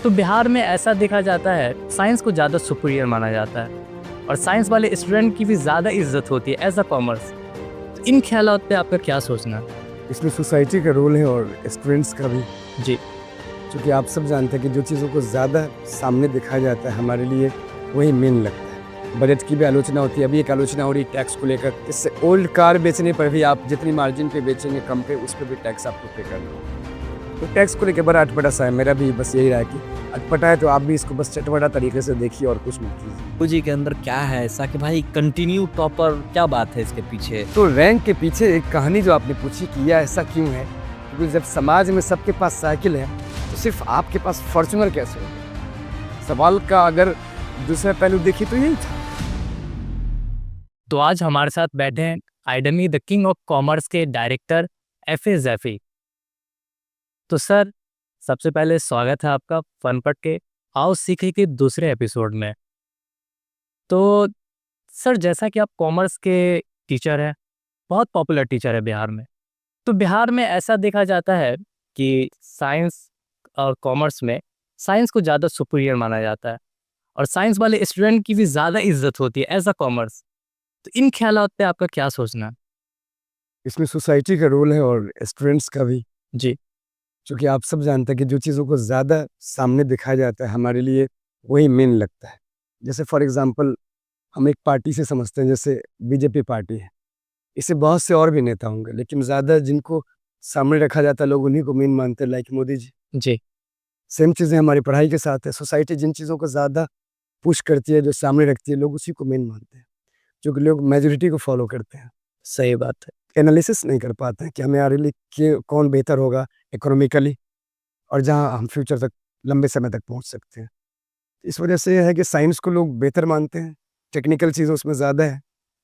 तो बिहार में ऐसा देखा जाता है साइंस को ज़्यादा सुपीरियर माना जाता है और साइंस वाले स्टूडेंट की भी ज़्यादा इज्जत होती है एज अ कॉमर्स। तो इन ख्यालात पे आपका क्या सोचना है? इसमें सोसाइटी का रोल है और स्टूडेंट्स का भी। जी। क्योंकि आप सब जानते हैं कि जो चीज़ों को ज़्यादा सामने दिखाया जाता है हमारे लिए वही मेन लगता है। बजट की भी आलोचना होती है, अभी एक आलोचना हो रही है टैक्स को लेकर। इससे ओल्ड कार बेचने पर भी आप जितनी मार्जिन पे बेचेंगे कम पे, उस पर भी टैक्स आपको पे करना होगा। तो टैक्स को लेकर बड़ा अटपटा सा है। मेरा भी बस यही रहा है कि अटपटा है तो आप भी इसको बस चटपटा तरीके से देखिए और कुछ मत कीजिए। जी के अंदर क्या है ऐसा कि भाई कंटिन्यू टॉपर, क्या बात है इसके पीछे? तो रैंक के पीछे एक कहानी जो आपने पूछी कि यह ऐसा क्यों है, क्योंकि जब समाज में सबके पास साइकिल है तो सिर्फ आपके पास फॉर्च्यूनर कैसे होगा? सवाल का अगर दूसरा पहलू देखिए तो यही था। तो आज हमारे साथ बैठे हैं आइडमी द किंग ऑफ कॉमर्स के डायरेक्टर एफ.ए. जैफी। तो सर, सबसे पहले स्वागत है आपका फनपट के आओ सीखे के दूसरे एपिसोड में। तो सर, जैसा कि आप कॉमर्स के टीचर हैं, बहुत पॉपुलर टीचर है बिहार में। तो बिहार में ऐसा देखा जाता है कि साइंस और कॉमर्स में साइंस को ज़्यादा सुपीरियर माना जाता है और साइंस वाले स्टूडेंट की भी ज़्यादा इज्जत होती है एज अ कॉमर्स। तो इन ख्यालात पे आपका क्या सोचना है? इसमें सोसाइटी का रोल है और स्टूडेंट्स का भी। जी। क्योंकि आप सब जानते हैं कि जो चीज़ों को ज़्यादा सामने दिखाया जाता है हमारे लिए वही मेन लगता है। जैसे फॉर एग्जांपल हम एक पार्टी से समझते हैं, जैसे बीजेपी पार्टी है। इससे बहुत से और भी नेता होंगे, लेकिन ज़्यादा जिनको सामने रखा जाता है लोग उन्हीं को मेन मानते हैं, लाइक मोदी जी। जी। सेम चीज़ें हमारी पढ़ाई के साथ है। सोसाइटी जिन चीज़ों को ज़्यादा पुश करती है, जो सामने रखती है, लोग उसी को मेन मानते हैं, क्योंकि लोग मेजॉरिटी को फॉलो करते हैं। सही बात है। एनालिसिस नहीं कर पाते हैं कि हमारे लिए कौन बेहतर होगा इकोनॉमिकली, और जहाँ हम फ्यूचर तक लंबे समय तक पहुँच सकते हैं। इस वजह से है कि साइंस को लोग बेहतर मानते हैं, टेक्निकल चीज़ें उसमें ज़्यादा है,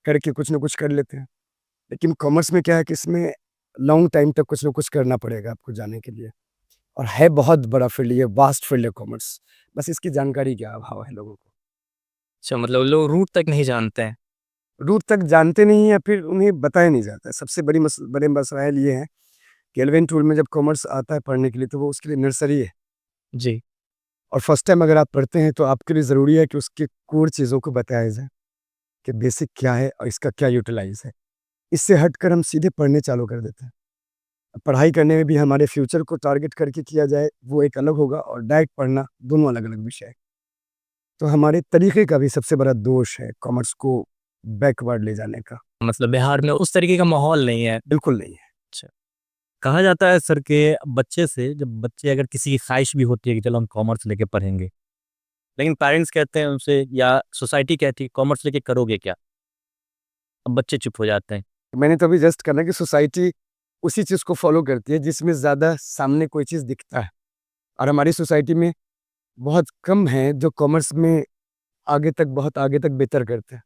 करके कुछ ना कुछ कर लेते हैं। लेकिन कॉमर्स में क्या है कि इसमें लॉन्ग टाइम तक कुछ ना कुछ करना पड़ेगा आपको जाने के लिए, और है बहुत बड़ा फील्ड, ये वास्ट फील्ड है कॉमर्स। बस इसकी जानकारी का अभाव है लोगों को। अच्छा, मतलब लोग रूट तक नहीं जानते हैं। रूट तक जानते नहीं हैं या फिर उन्हें बताया नहीं जाता है। सबसे बड़े मसला ये है कि 11th-12 में जब कॉमर्स आता है पढ़ने के लिए तो वो उसके लिए नर्सरी है, जी। और फर्स्ट टाइम अगर आप पढ़ते हैं तो आपके लिए ज़रूरी है कि उसके कोर चीज़ों को बताया जाए कि बेसिक क्या है और इसका क्या यूटिलाइज़ है। इससे हटकर हम सीधे पढ़ने चालू कर देते हैं। पढ़ाई करने में भी हमारे फ्यूचर को टारगेट करके किया जाए वो एक अलग होगा, और डायरेक्ट पढ़ना दोनों अलग-अलग विषय है। तो हमारे तरीके का भी सबसे बड़ा दोष है कॉमर्स को बैकवर्ड ले जाने का। मतलब बिहार में उस तरीके का माहौल नहीं है। बिल्कुल नहीं है। अच्छा। कहा जाता है सर के बच्चे से, जब बच्चे अगर किसी की ख्वाहिश भी होती है कि चलो हम कॉमर्स लेके पढ़ेंगे, लेकिन पेरेंट्स कहते हैं उनसे या सोसाइटी कहती है कॉमर्स लेके करोगे क्या? अब बच्चे चुप हो जाते हैं। मैंने तो अभी जस्ट कहा कि सोसाइटी उसी चीज़ को फ़ॉलो करती है जिसमें ज़्यादा सामने कोई चीज़ दिखता है, और हमारी सोसाइटी में बहुत कम हैं जो कॉमर्स में आगे तक, बहुत आगे तक बेहतर करते हैं।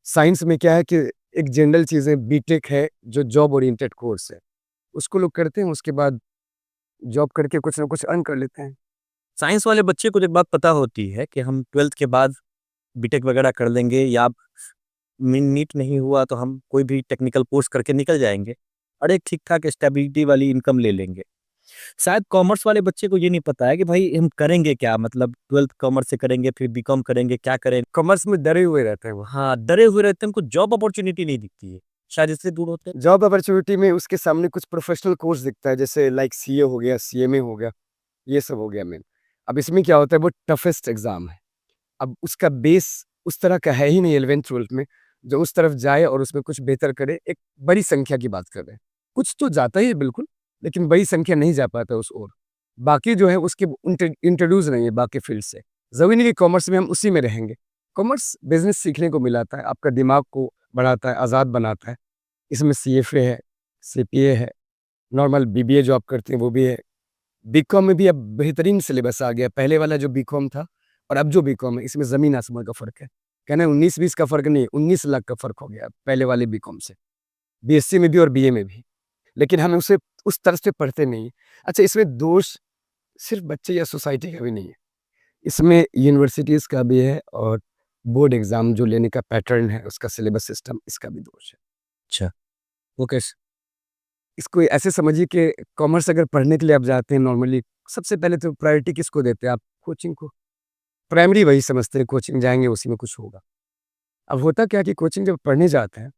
साइंस में क्या है कि एक जनरल चीज़ है, बीटेक है जो जॉब ओरिएंटेड कोर्स है। उसको लोग करते हैं, उसके बाद जॉब करके कुछ ना कुछ अर्न कर लेते हैं। साइंस वाले बच्चे को एक बात पता होती है कि हम 12th के बाद बीटेक वगैरह कर लेंगे, या नीट नहीं हुआ तो हम कोई भी टेक्निकल कोर्स करके निकल जाएंगे और एक ठीक ठाक स्टेबिलिटी वाली इनकम ले लेंगे। शायद कॉमर्स वाले बच्चे को ये नहीं पता है कि भाई हम करेंगे क्या, मतलब 12th कॉमर्स से करेंगे फिर बीकॉम करेंगे, क्या करें। कॉमर्स में डरे हुए रहते हैं वो। हाँ, डरे हुए रहते हैं, उनको जॉब अपॉर्चुनिटी नहीं दिखती है, शायद इससे दूर होते हैं। जॉब अपॉर्चुनिटी में उसके सामने कुछ प्रोफेशनल कोर्स दिखता है, जैसे लाइक सीए हो गया, सीएमए हो गया, ये सब हो गया मेन। अब इसमें क्या होता है, वो टफेस्ट एग्ज़ाम है। अब उसका बेस उस तरह का है ही नहीं 11th-12th में, जो उस तरफ जाए और उसमें कुछ बेहतर करे। एक बड़ी संख्या की बात कर रहे हैं। कुछ तो जाता ही है बिल्कुल, लेकिन बड़ी संख्या नहीं जा पाता उस ओर। बाकी जो है उसके इंट्रोड्यूस नहीं है बाकी फील्ड से। ज़रूरी नहीं कि कॉमर्स में हम उसी में रहेंगे। कॉमर्स बिज़नेस सीखने को मिलाता है, आपका दिमाग को बढ़ाता है, आज़ाद बनाता है। इसमें सीएफए है, सीपीए है, नॉर्मल बीबीए जो आप करते हैं वो भी है। बीकॉम में भी अब बेहतरीन सिलेबस आ गया। पहले वाला जो बीकॉम था और अब जो बीकॉम है, इसमें ज़मीन आसमान का फ़र्क है। कहना है 19-20 का फ़र्क नहीं, 19 लाख का फ़र्क हो गया पहले वाले बीकॉम से। बीएससी में भी और बीए में भी। लेकिन हम उसे उस तरह से पढ़ते नहीं हैं। अच्छा, इसमें दोष सिर्फ़ बच्चे या सोसाइटी का भी नहीं है। इसमें यूनिवर्सिटीज़ का भी है, और बोर्ड एग्ज़ाम जो लेने का पैटर्न है, उसका सिलेबस सिस्टम, इसका भी दोष है। अच्छा, वो कैसे? इसको ऐसे समझिए कि कॉमर्स अगर पढ़ने के लिए आप जाते हैं नॉर्मली सबसे पहले तो प्रायोरिटी किसको देते हैं आप? कोचिंग को। प्राइमरी वही समझते हैं कोचिंग जाएंगे उसी में कुछ होगा। अब होता क्या है कि कोचिंग जब पढ़ने जाते हैं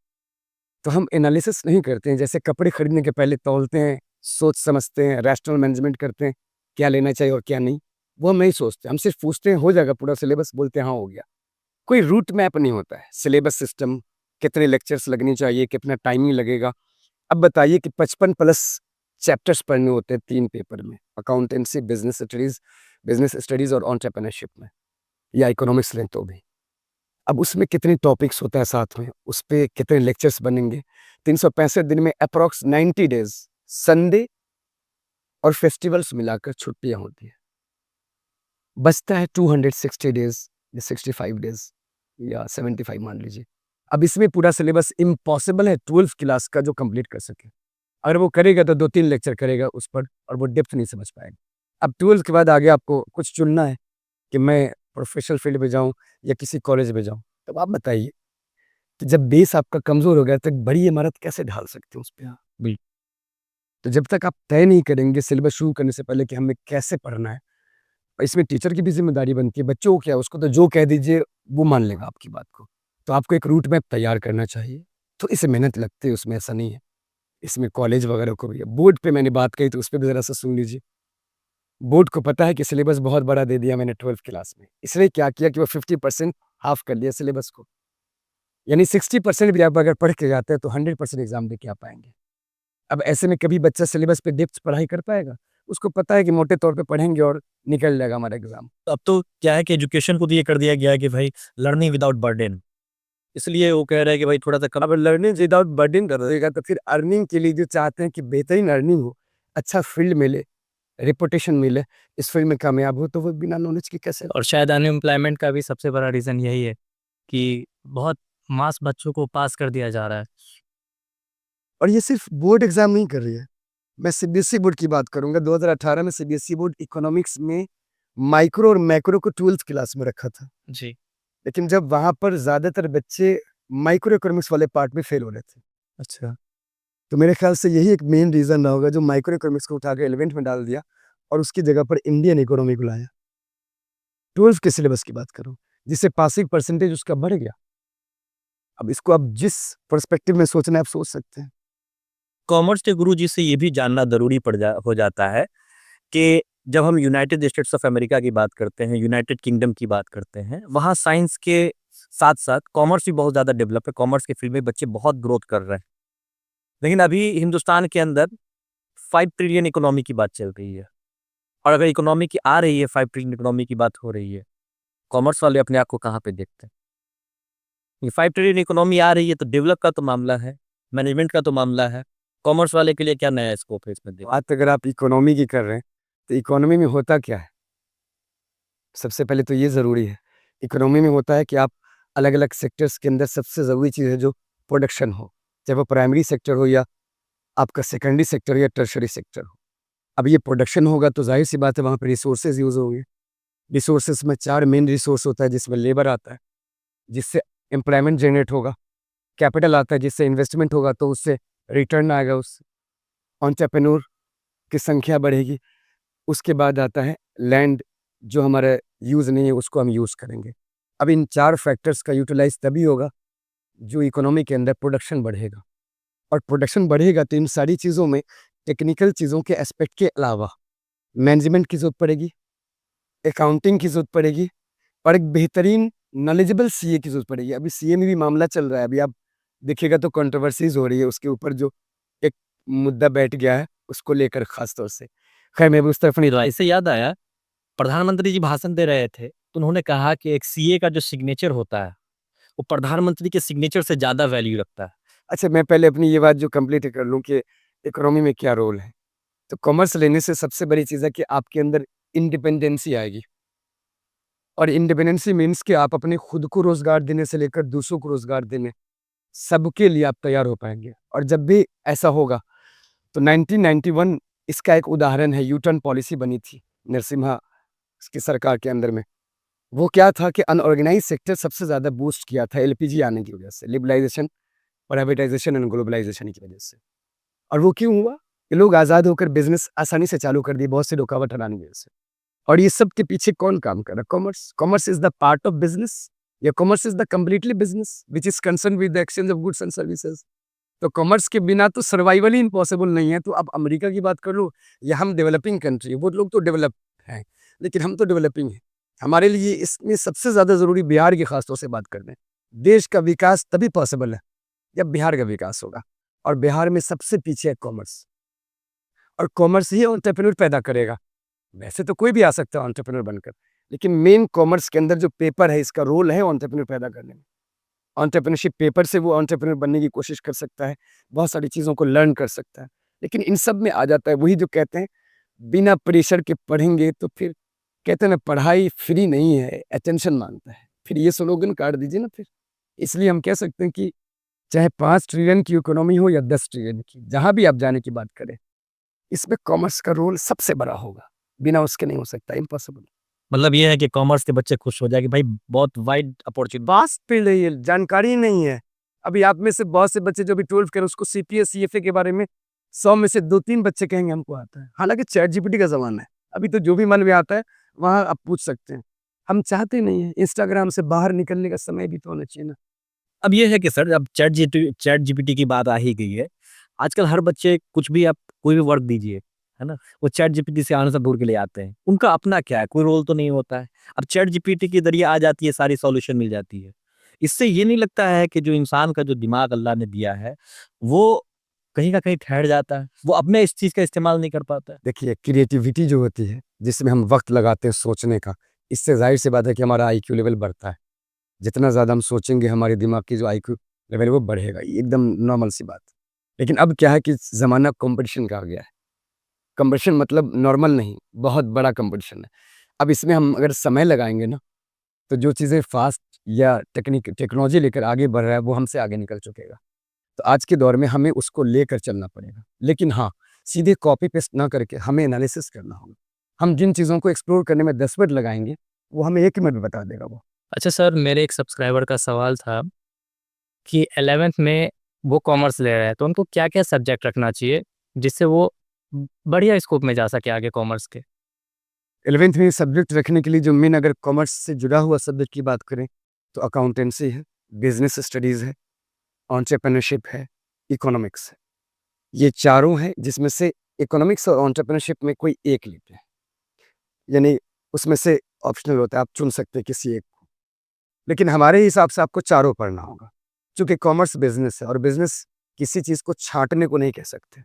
तो हम एनालिसिस नहीं करते हैं, जैसे कपड़े खरीदने के पहले तौलते हैं, सोच समझते हैं, रैशनल मैनेजमेंट करते हैं, क्या लेना चाहिए और क्या नहीं, वो हम नहीं सोचते। हम सिर्फ पूछते हैं हो जाएगा पूरा सिलेबस, बोलते हैं हाँ हो गया। कोई रूट मैप नहीं होता है, सिलेबस सिस्टम, कितने लेक्चर्स लगने चाहिए, कितना टाइमिंग लगेगा। अब बताइए कि 55 प्लस चैप्टर्स पढ़ने होते हैं 3 पेपर में, अकाउंटेंसी, बिजनेस स्टडीज और एंटरप्रेन्योरशिप में, या इकोनॉमिक्स लें तो भी। अब उसमें कितने टॉपिक्स होता है साथ में, उस पे कितने लेक्चर्स बनेंगे। 365 दिन में अप्रॉक्स 90 डेज संडे और फेस्टिवल्स मिलाकर छुट्टियां होती है, बचता है 260 डेज या 65 डेज या 75 मान लीजिए। अब इसमें पूरा सिलेबस इम्पॉसिबल है 12th क्लास का जो कंप्लीट कर सके। अगर वो करेगा तो 2-3 लेक्चर करेगा उस पर और वो डेप्थ नहीं समझ पाएगा। अब 12th के बाद आगे आपको कुछ चुनना है कि मैं प्रोफेशनल फील्ड में जाऊं या किसी कॉलेज में जाऊं, तब आप बताइए कि जब बेस आपका कमजोर हो गया तो एक बड़ी इमारत कैसे ढाल सकते हैं उस पे आप? बिल्कुल। तो जब तक आप तय नहीं करेंगे सिलेबस शुरू करने से पहले कि हमें कैसे पढ़ना है, और इसमें टीचर की भी जिम्मेदारी बनती है। बच्चों को क्या, उसको तो जो कह दीजिए वो मान लेगा आपकी बात को। तो आपको एक रूट मैप तैयार करना चाहिए। तो इससे मेहनत लगती है, उसमें ऐसा नहीं है। इसमें कॉलेज वगैरह को भी है। बोर्ड पे मैंने बात कही तो उस पे भी ज़रा सा सुन लीजिए। बोर्ड को पता है कि सिलेबस बहुत बड़ा दे दिया मैंने 12th क्लास में, इसलिए क्या किया कि वो 50% हाफ कर लिया सिलेबस को। यानी 60% भी आप अगर पढ़ के जाते हैं तो 100% एग्जाम दे के आ पाएंगे। अब ऐसे में कभी बच्चा सिलेबस पे डेप्थ पढ़ाई कर पाएगा? उसको पता है कि मोटे तौर पे पढ़ेंगे और निकल जाएगा हमारा एग्जाम। अब तो क्या है कि एजुकेशन को तो ये कर दिया गया है कि भाई लर्निंग विदाउट बर्डन, इसलिए वो कह रहे हैं कि भाई थोड़ा सा कम। अब लर्निंग विदाउट बर्डन कर देगा तो फिर अर्निंग के लिए जो चाहते हैं कि बेहतरीन अर्निंग हो, अच्छा फील्ड मिले, रेपुटेशन मिले, इस फील्ड में कामयाब हो, तो वो बिना नॉलेज के कैसे? और शायद अनएम्प्लॉयमेंट का भी सबसे बड़ा रीज़न यही है कि बहुत मास बच्चों को पास कर दिया जा रहा है। और ये सिर्फ बोर्ड एग्जाम नहीं कर रही है, मैं सीबीएसई बोर्ड की बात करूंगा। 2018 में सीबीएसई बोर्ड इकोनॉमिक्स में माइक्रो और मैक्रो को 12th क्लास में रखा था, जी। लेकिन जब वहां पर ज्यादातर बच्चे माइक्रो इकोनॉमिक्स वाले पार्ट में फेल हो रहे थे, अच्छा, तो मेरे ख्याल से यही एक मेन रीजन रहा होगा जो माइक्रो इकोनॉमिक्स को उठा के 11th में डाल दिया और उसकी जगह पर इंडियन इकोनॉमी को लाया। 12th के सिलेबस की बात करूं, जिससे पासिंग परसेंटेज उसका बढ़ गया। अब इसको आप जिस पर्सपेक्टिव में सोचना है आप सोच सकते हैं। कॉमर्स के गुरुजी से ये भी जानना ज़रूरी हो जाता है कि जब हम यूनाइटेड स्टेट्स ऑफ अमेरिका की बात करते हैं, यूनाइटेड किंगडम की बात करते हैं, वहाँ साइंस के साथ-साथ कॉमर्स भी बहुत ज़्यादा डेवलप है। कॉमर्स के फील्ड में बच्चे बहुत ग्रोथ कर रहे हैं। लेकिन अभी हिंदुस्तान के अंदर 5 ट्रिलियन इकोनॉमी की बात चल रही है और अगर इकोनॉमी की आ रही है, 5 ट्रिलियन इकोनॉमी की बात हो रही है, कॉमर्स वाले अपने आप को कहाँ पे देखते हैं? ये 5 ट्रिलियन इकोनॉमी आ रही है तो डेवलप का तो मामला है, मैनेजमेंट का तो मामला है। कॉमर्स वाले के लिए क्या नया स्कोप है इसमें? बात अगर आप इकोनॉमी की कर रहे हैं, तो इकोनॉमी में होता क्या है? सबसे पहले तो ये ज़रूरी है, इकोनॉमी में होता है कि आप अलग-अलग सेक्टर्स के अंदर सबसे ज़रूरी चीज़ है जो प्रोडक्शन हो, चाहे वो प्राइमरी सेक्टर हो या आपका सेकेंडरी सेक्टर हो या टर्शियरी सेक्टर हो। अब ये प्रोडक्शन होगा तो ज़ाहिर-सी बात है वहाँ पे रिसोर्सेज़ यूज़ होंगे। रिसोर्सेज़ में 4 मेन रिसोर्स होता है, जिसमें लेबर आता है, जिससे एम्प्लॉयमेंट जनरेट होगा, कैपिटल आता है जिससे इन्वेस्टमेंट होगा तो उससे रिटर्न आएगा, उससे एंटरप्रेन्योर की संख्या बढ़ेगी। उसके बाद आता है लैंड, जो हमारा यूज़ नहीं है उसको हम यूज़ करेंगे। अब इन 4 फैक्टर्स का यूटिलाइज़ तभी होगा जो इकोनॉमी के अंदर प्रोडक्शन बढ़ेगा, और प्रोडक्शन बढ़ेगा तो इन सारी चीज़ों में टेक्निकल चीज़ों के एस्पेक्ट के अलावा मैनेजमेंट की ज़रूरत पड़ेगी, अकाउंटिंग की ज़रूरत पड़ेगी और एक बेहतरीन नॉलेजेबल सीए की ज़रूरत पड़ेगी। अभी सीए में भी मामला चल रहा है, अभी आप देखिएगा तो कंट्रोवर्सीज़ हो रही है उसके ऊपर, जो एक मुद्दा बैठ गया है उसको लेकर ख़ास तौर से। खैर मैं भी उस तरफ नहीं रहा। इससे याद आया, प्रधानमंत्री जी भाषण दे रहे थे, तो उन्होंने कहा कि एक सीए का जो सिग्नेचर होता है, वो प्रधानमंत्री के सिग्नेचर से ज़्यादा वैल्यू रखता है। अच्छा, मैं पहले अपनी ये बात जो कंप्लीट कर लूँ कि इकोनॉमी में क्या रोल है। तो कॉमर्स लेने से सबसे बड़ी चीज़ है कि आपके अंदर इंडिपेंडेंसी आएगी, और इंडिपेंडेंसी मीन्स कि आप अपने खुद को रोज़गार देने से लेकर दूसरों को रोज़गार देने, सबके लिए आप तैयार हो पाएँगे। और जब भी ऐसा होगा तो 1991 इसका एक उदाहरण है, यू टर्न पॉलिसी बनी थी नरसिम्हा की सरकार के अंदर में। वो क्या था कि अनऑर्गेनाइज़ सेक्टर सबसे ज़्यादा बूस्ट किया था एलपीजी आने की वजह से, लिबरलाइज़ेशन, प्राइवेटाइज़ेशन एंड ग्लोबलाइज़ेशन की वजह से। और वो क्यों हुआ? ये लोग आज़ाद होकर बिजनेस आसानी से चालू कर दिए बहुत सी रुकावट हटाने की वजह से। और ये सब के पीछे कौन काम कर रहा है? Commerce. Commerce is the part of business या commerce is the completely business which is concern with the exchange of goods and services. तो कॉमर्स के बिना तो सर्वाइवल ही इम्पॉसिबल नहीं है। तो अब अमेरिका की बात कर लो या हम डेवलपिंग कंट्री, वो लोग तो डेवलप हैं लेकिन हम तो डेवलपिंग हैं। हमारे लिए इसमें सबसे ज़्यादा ज़रूरी बिहार की खासतौर से बात कर रहे हैं। देश का विकास तभी पॉसिबल है जब बिहार का विकास होगा, और बिहार में सबसे पीछे है कॉमर्स, और कॉमर्स ही एंटरप्रेन्योर पैदा करेगा। वैसे तो कोई भी आ सकता है एंटरप्रेन्योर बनकर, लेकिन मेन कॉमर्स के अंदर जो पेपर है इसका रोल है एंटरप्रेन्योर पैदा करने में। एंटरप्रेन्योरशिप पेपर से वो एंटरप्रेन्योर बनने की कोशिश कर सकता है, बहुत सारी चीज़ों को लर्न कर सकता है। लेकिन इन सब में आ जाता है वही जो कहते हैं, बिना प्रेशर के पढ़ेंगे तो फिर कहते हैं ना, पढ़ाई फ्री नहीं है, अटेंशन मांगता है। फिर ये स्लोगन काट दीजिए ना फिर। इसलिए हम कह सकते हैं कि चाहे 5 ट्रिलियन की इकोनॉमी हो या 10 ट्रिलियन की, जहाँ भी आप जाने की बात करें, इसमें कॉमर्स का रोल सबसे बड़ा होगा। बिना उसके नहीं हो सकता, इम्पॉसिबल। मतलब ये है कि कॉमर्स के बच्चे खुश हो जाए कि भाई बहुत वाइड अपॉर्चुनिटी। वास्ट फील्ड है ये, जानकारी ही नहीं है। अभी आप में से बहुत से बच्चे जो भी 12th करें, उसको सीपीएस सीएफए के बारे में 100 में से 2-3 बच्चे कहेंगे हमको आता है। हालांकि चैट जीपीटी का ज़माना है, अभी तो जो भी मन में आता है वहाँ आप पूछ सकते हैं। हम चाहते नहीं हैं, इंस्टाग्राम से बाहर निकलने का समय भी तो होना चाहिए ना। अब ये है कि सर, अब चैट जीपीटी की बात आ ही गई है। आजकल हर बच्चे कुछ भी, आप कोई भी वर्क दीजिए, है ना? वो चैट जीपीटी से आंसर ढूँढ के ले आते हैं। उनका अपना क्या है? कोई रोल तो नहीं होता है। अब चैट जीपीटी के ज़रिए आ जाती है, सारी सॉल्यूशन मिल जाती है। इससे ये नहीं लगता है कि जो इंसान का जो दिमाग अल्लाह ने दिया है, वो कहीं न कहीं ठहर जाता है? वो अपने इस चीज़ का इस्तेमाल नहीं कर पाता है? देखिए, क्रिएटिविटी जो होती है, जिसमें हम वक्त लगाते हैं सोचने का, इससे जाहिर सी बात है कि हमारा आईक्यू लेवल बढ़ता है। जितना ज़्यादा हम सोचेंगे, हमारे दिमाग की जो आईक्यू लेवल है वो बढ़ेगा, ये एकदम नॉर्मल सी बात है। लेकिन अब क्या है कि ज़माना कॉम्पिटिशन का आ गया है। कॉम्पिटिशन मतलब नॉर्मल नहीं, बहुत बड़ा कॉम्पिटिशन है। अब इसमें हम अगर समय लगाएँगे ना, तो जो चीज़ें फ़ास्ट या टेक्नोलॉजी लेकर आगे बढ़ रहा है, वो हमसे आगे निकल चुकेगा। तो आज के दौर में हमें उसको लेकर चलना पड़ेगा। लेकिन हाँ, सीधे कॉपी पेस्ट ना करके हमें एनालिसिस करना होगा। हम जिन चीज़ों को एक्सप्लोर करने में 10 मिनट लगाएँगे, वो हमें 1 मिनट में बता देगा वो। अच्छा सर, मेरे एक सब्सक्राइबर का सवाल था कि 11th में वो कॉमर्स ले रहे हैं, तो उनको क्या-क्या सब्जेक्ट रखना चाहिए, जिससे वो बढ़िया स्कोप में जा सके आगे कॉमर्स के? 11th में सब्जेक्ट रखने के लिए जो मेन, अगर कॉमर्स से जुड़ा हुआ सब्जेक्ट की बात करें, तो अकाउंटेंसी है, बिज़नेस स्टडीज़ है, एंटरप्रेन्योरशिप है, इकोनॉमिक्स है। ये चारों हैं, जिसमें से इकोनॉमिक्स और एंटरप्रेन्योरशिप में कोई एक लेते हैं। यानी उसमें से ऑप्शनल होता है, आप चुन सकते हैं किसी एक को। लेकिन हमारे हिसाब से आपको चारों पढ़ना होगा, क्योंकि कॉमर्स बिज़नेस है और बिज़नेस किसी चीज़ को छाँटने को नहीं कह सकते।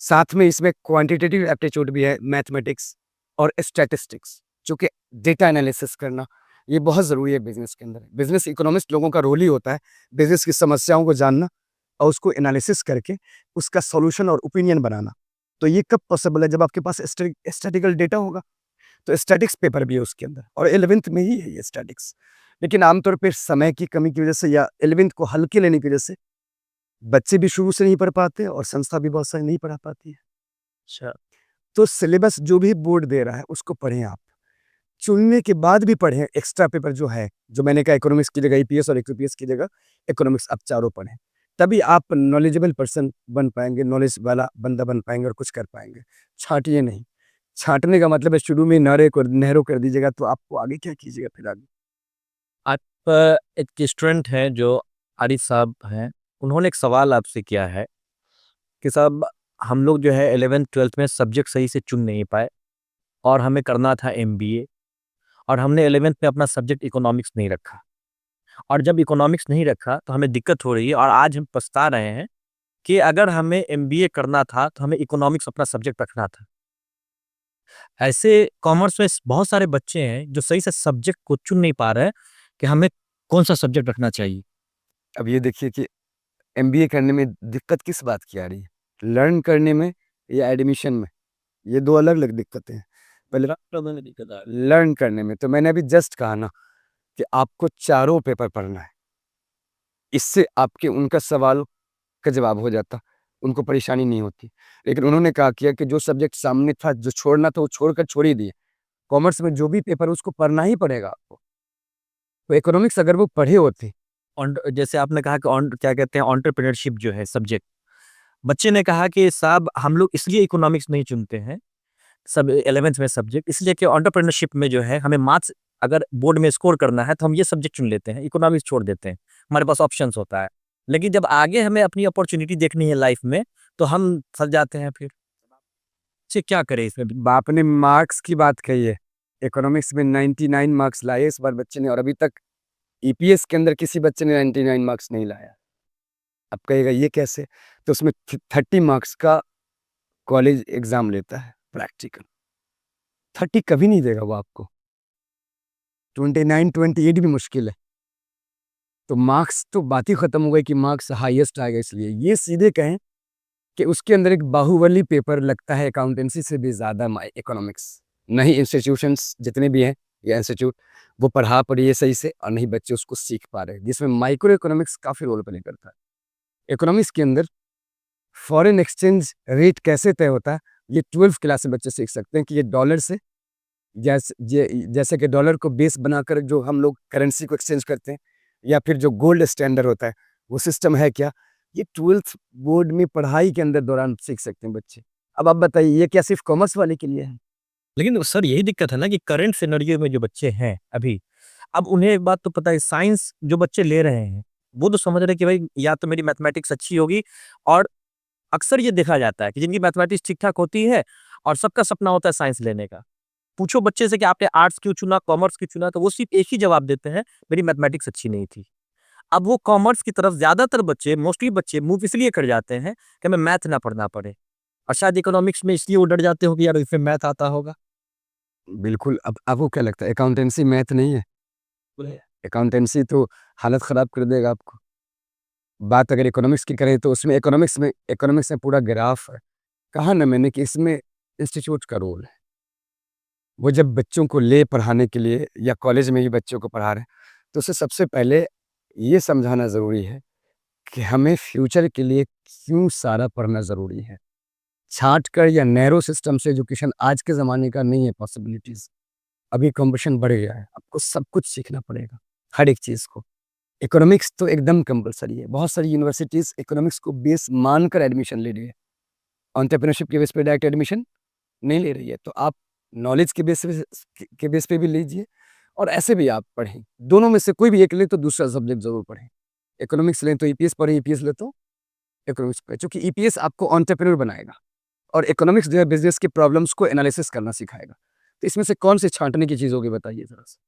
साथ में इसमें क्वांटिटेटिव एप्टीट्यूड भी है, मैथमेटिक्स और स्टैटिस्टिक्स, जो कि डेटा एनालिसिस करना, ये बहुत ज़रूरी है बिज़नेस के अंदर। बिज़नेस इकोनॉमिस्ट लोगों का रोल ही होता है, बिज़नेस की समस्याओं को जानना और उसको एनालिसिस करके उसका सॉल्यूशन और ओपिनियन बनाना। तो ये कब पॉसिबल है? जब आपके पास स्टैटिकल डेटा होगा। तो स्टैटिक्स पेपर भी है उसके अंदर, और 11th में ही है ये स्टैटिक्स। लेकिन आमतौर पे समय की कमी की वजह से या 11th को हल्के लेने की वजह से बच्चे भी शुरू से नहीं पढ़ पाते और संस्था भी बहुत सारी नहीं पढ़ा पाती है। अच्छा। तो सिलेबस जो भी बोर्ड दे रहा है उसको पढ़ें आप। चुनने के बाद भी पढ़ें एक्स्ट्रा पेपर जो है, जो मैंने कहा इकोनॉमिक्स की जगह ईपीएस और ईक्यूपीएस की जगह इकोनॉमिक्स, आप चारों पढ़ें। तभी आप नॉलेजेबल पर्सन बन पाएँगे, नॉलेज वाला बंदा बन पाएँगे और कुछ कर पाएँगे। छाँटिए नहीं। छाँटने का मतलब है शुरू में नैरो कर दीजिएगा, तो आपको आगे क्या कीजिएगा फिर आगे? आप एक स्टूडेंट हैं जो आरिफ साहब हैं, उन्होंने एक सवाल आपसे किया है कि साहब, हम लोग जो है 11th-12th में सब्जेक्ट सही से चुन नहीं पाए और हमें करना था एमबीए, और हमने 11th में अपना सब्जेक्ट इकोनॉमिक्स नहीं रखा, और जब इकोनॉमिक्स नहीं रखा तो हमें दिक्कत हो रही है और आज हम पछता रहे हैं कि अगर हमें एमबीए करना था तो हमें इकोनॉमिक्स अपना सब्जेक्ट रखना था। ऐसे कॉमर्स में बहुत सारे बच्चे हैं जो सही से सब्जेक्ट को चुन नहीं पा रहे हैं कि हमें कौन-सा सब्जेक्ट रखना चाहिए। अब ये देखिए कि एमबीए करने में दिक्कत किस बात की आ रही है? लर्न करने में या एडमिशन में? ये 2 अलग-अलग दिक्कतें हैं। पहले दिक्कत आ रही लर्न करने में, तो मैंने अभी जस्ट कहा ना कि आपको चारों पेपर पढ़ना है। इससे आपके उनका सवाल का जवाब हो जाता, उनको परेशानी नहीं होती। लेकिन उन्होंने कहा किया कि जो सब्जेक्ट सामने था, जो छोड़ना था वो छोड़कर छोड़ ही दिए। कॉमर्स में जो भी पेपर है उसको पढ़ना ही पड़ेगा आपको। तो इकोनॉमिक्स अगर वो पढ़े होते, जैसे आपने कहा कि क्या कहते हैं, एंटरप्रेन्योरशिप जो है सब्जेक्ट, बच्चे ने कहा कि साहब हम लोग इसलिए इकोनॉमिक्स नहीं चुनते हैं सब 11th में सब्जेक्ट, इसलिए कि एंटरप्रेन्योरशिप में जो है हमें मार्क्स अगर बोर्ड में स्कोर करना है तो हम ये सब्जेक्ट चुन लेते हैं, इकोनॉमिक्स छोड़ देते हैं, हमारे पास ऑप्शंस होता है। लेकिन जब आगे हमें अपनी अपॉर्चुनिटी देखनी है लाइफ में तो हम फंस जाते हैं फिर। से क्या करें इसमें? बाप ने मार्क्स की बात कही है, इकोनॉमिक्स में 99 मार्क्स लाए इस बार बच्चे ने, और अभी तक ईपीएस के अंदर किसी बच्चे ने 99 मार्क्स नहीं लाया। अब कहेगा ये कैसे? तो उसमें 30 मार्क्स का कॉलेज एग्जाम लेता है प्रैक्टिकल, 30 कभी नहीं देगा वो आपको, 29 28 भी मुश्किल है। तो मार्क्स तो बात ही खत्म हो गई कि मार्क्स हाईएस्ट आएगा। इसलिए ये सीधे कहें कि उसके अंदर एक बाहुबली पेपर लगता है अकाउंटेंसी से भी ज़्यादा इकोनॉमिक्स। नहीं इंस्टीट्यूशंस जितने भी हैं या इंस्टीट्यूट वो पढ़ा पढ़ी है सही से, और नहीं बच्चे उसको सीख पा रहे हैं, जिसमें माइक्रो इकोनॉमिक्स काफ़ी रोल प्ले करता है। इकोनॉमिक्स के अंदर फॉरेन एक्सचेंज रेट कैसे तय होता है, ये 12th क्लास से बच्चे सीख सकते हैं कि ये डॉलर से जैसे कि डॉलर को बेस बनाकर जो हम लोग करेंसी को एक्सचेंज करते हैं, या फिर जो गोल्ड स्टैंडर्ड होता है वो सिस्टम है क्या, ये 12th बोर्ड में पढ़ाई के अंदर दौरान सीख सकते हैं बच्चे। अब आप बताइए ये क्या सिर्फ कॉमर्स वाले के लिए है? लेकिन सर यही दिक्कत है ना कि करंट सिनेरियो में जो बच्चे हैं अभी, अब उन्हें एक बात तो पता है, साइंस जो बच्चे ले रहे हैं वो तो समझ रहे हैं कि भाई या तो मेरी मैथमेटिक्स अच्छी होगी, और अक्सर ये देखा जाता है कि जिनकी मैथमेटिक्स ठीक-ठाक होती है और सबका सपना होता है साइंस लेने का। पूछो बच्चे से कि आपने आर्ट्स क्यों चुना, कॉमर्स क्यों चुना, तो वो सिर्फ एक ही जवाब देते हैं, मेरी मैथमेटिक्स अच्छी नहीं थी। अब वो कॉमर्स की तरफ ज़्यादातर बच्चे, मोस्टली बच्चे मूव इसलिए कर जाते हैं कि हमें मैथ ना पढ़ना पड़े, और शायद इकोनॉमिक्स में इसलिए वो डर जाते हो कि यार इसमें मैथ आता होगा। बिल्कुल। अब आपको क्या लगता है अकाउंटेंसी मैथ नहीं है? अकाउंटेंसी तो हालत ख़राब कर देगा आपको। बात अगर इकोनॉमिक्स की करें तो उसमें इकोनॉमिक्स में पूरा ग्राफ है। कहा ना मैंने कि इसमें इंस्टीट्यूट का रोल है। वो जब बच्चों को ले पढ़ाने के लिए या कॉलेज में ही बच्चों को पढ़ा रहे हैं, तो उसे सबसे पहले ये समझाना ज़रूरी है कि हमें फ्यूचर के लिए क्यों सारा पढ़ना ज़रूरी है। छाँट कर या नैरो सिस्टम से एजुकेशन आज के ज़माने का नहीं है पॉसिबिलिटीज़। अभी कॉम्पिटिशन बढ़ गया है, आपको सब कुछ सीखना पड़ेगा, हर एक चीज़ को। इकोनॉमिक्स तो एकदम कंपल्सरी है। बहुत सारी यूनिवर्सिटीज़ इकोनॉमिक्स को बेस मानकर एडमिशन ले रही है। एंटरप्रेन्योरशिप के बेस पे डायरेक्ट एडमिशन नहीं ले रही है। तो आप नॉलेज के बेस पे भी लीजिए, और ऐसे भी आप पढ़ें। दोनों में से कोई भी एक लें तो दूसरा सब्जेक्ट ज़रूर पढ़ें। इकोनॉमिक्स लें तो ईपीएस पढ़ें, ईपीएस लें तो इकोनॉमिक्स पढ़ें। चूँकि ईपीएस आपको एंटरप्रेन्योर बनाएगा और इकोनॉमिक्स जो है बिज़नेस के प्रॉब्लम्स को एनालिसिस करना सिखाएगा। तो इसमें से कौन सी छाँटने की चीज़ होगी बताइए ज़रा-सा?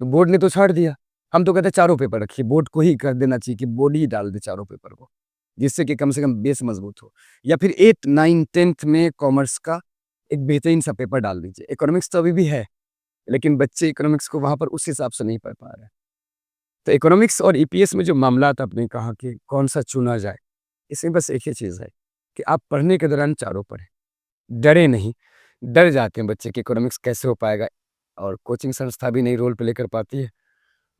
तो बोर्ड ने तो छाँट दिया। हम तो कहते हैं चारों पेपर रखिए, बोर्ड को ही कर देना चाहिए कि बोर्ड ही डाल दे चारों पेपर को, जिससे कि कम से कम बेस मज़बूत हो। या फिर 8, 9, 10th में कॉमर्स का एक बेहतरीन सा पेपर डाल दीजिए। इकोनॉमिक्स तो अभी भी है, लेकिन बच्चे इकोनॉमिक्स को वहाँ पर उस हिसाब से नहीं पढ़ पा रहे हैं। तो इकोनॉमिक्स और ईपीएस में जो मामलात आपने कहा कि कौन-सा चुना जाए, इसमें बस एक ही चीज़ है कि आप पढ़ने के दौरान चारों पढ़ें। डरे नहीं, डर जाते हैं बच्चे कि इकोनॉमिक्स कैसे हो पाएगा, और कोचिंग संस्था भी नहीं रोल प्ले कर पाती है,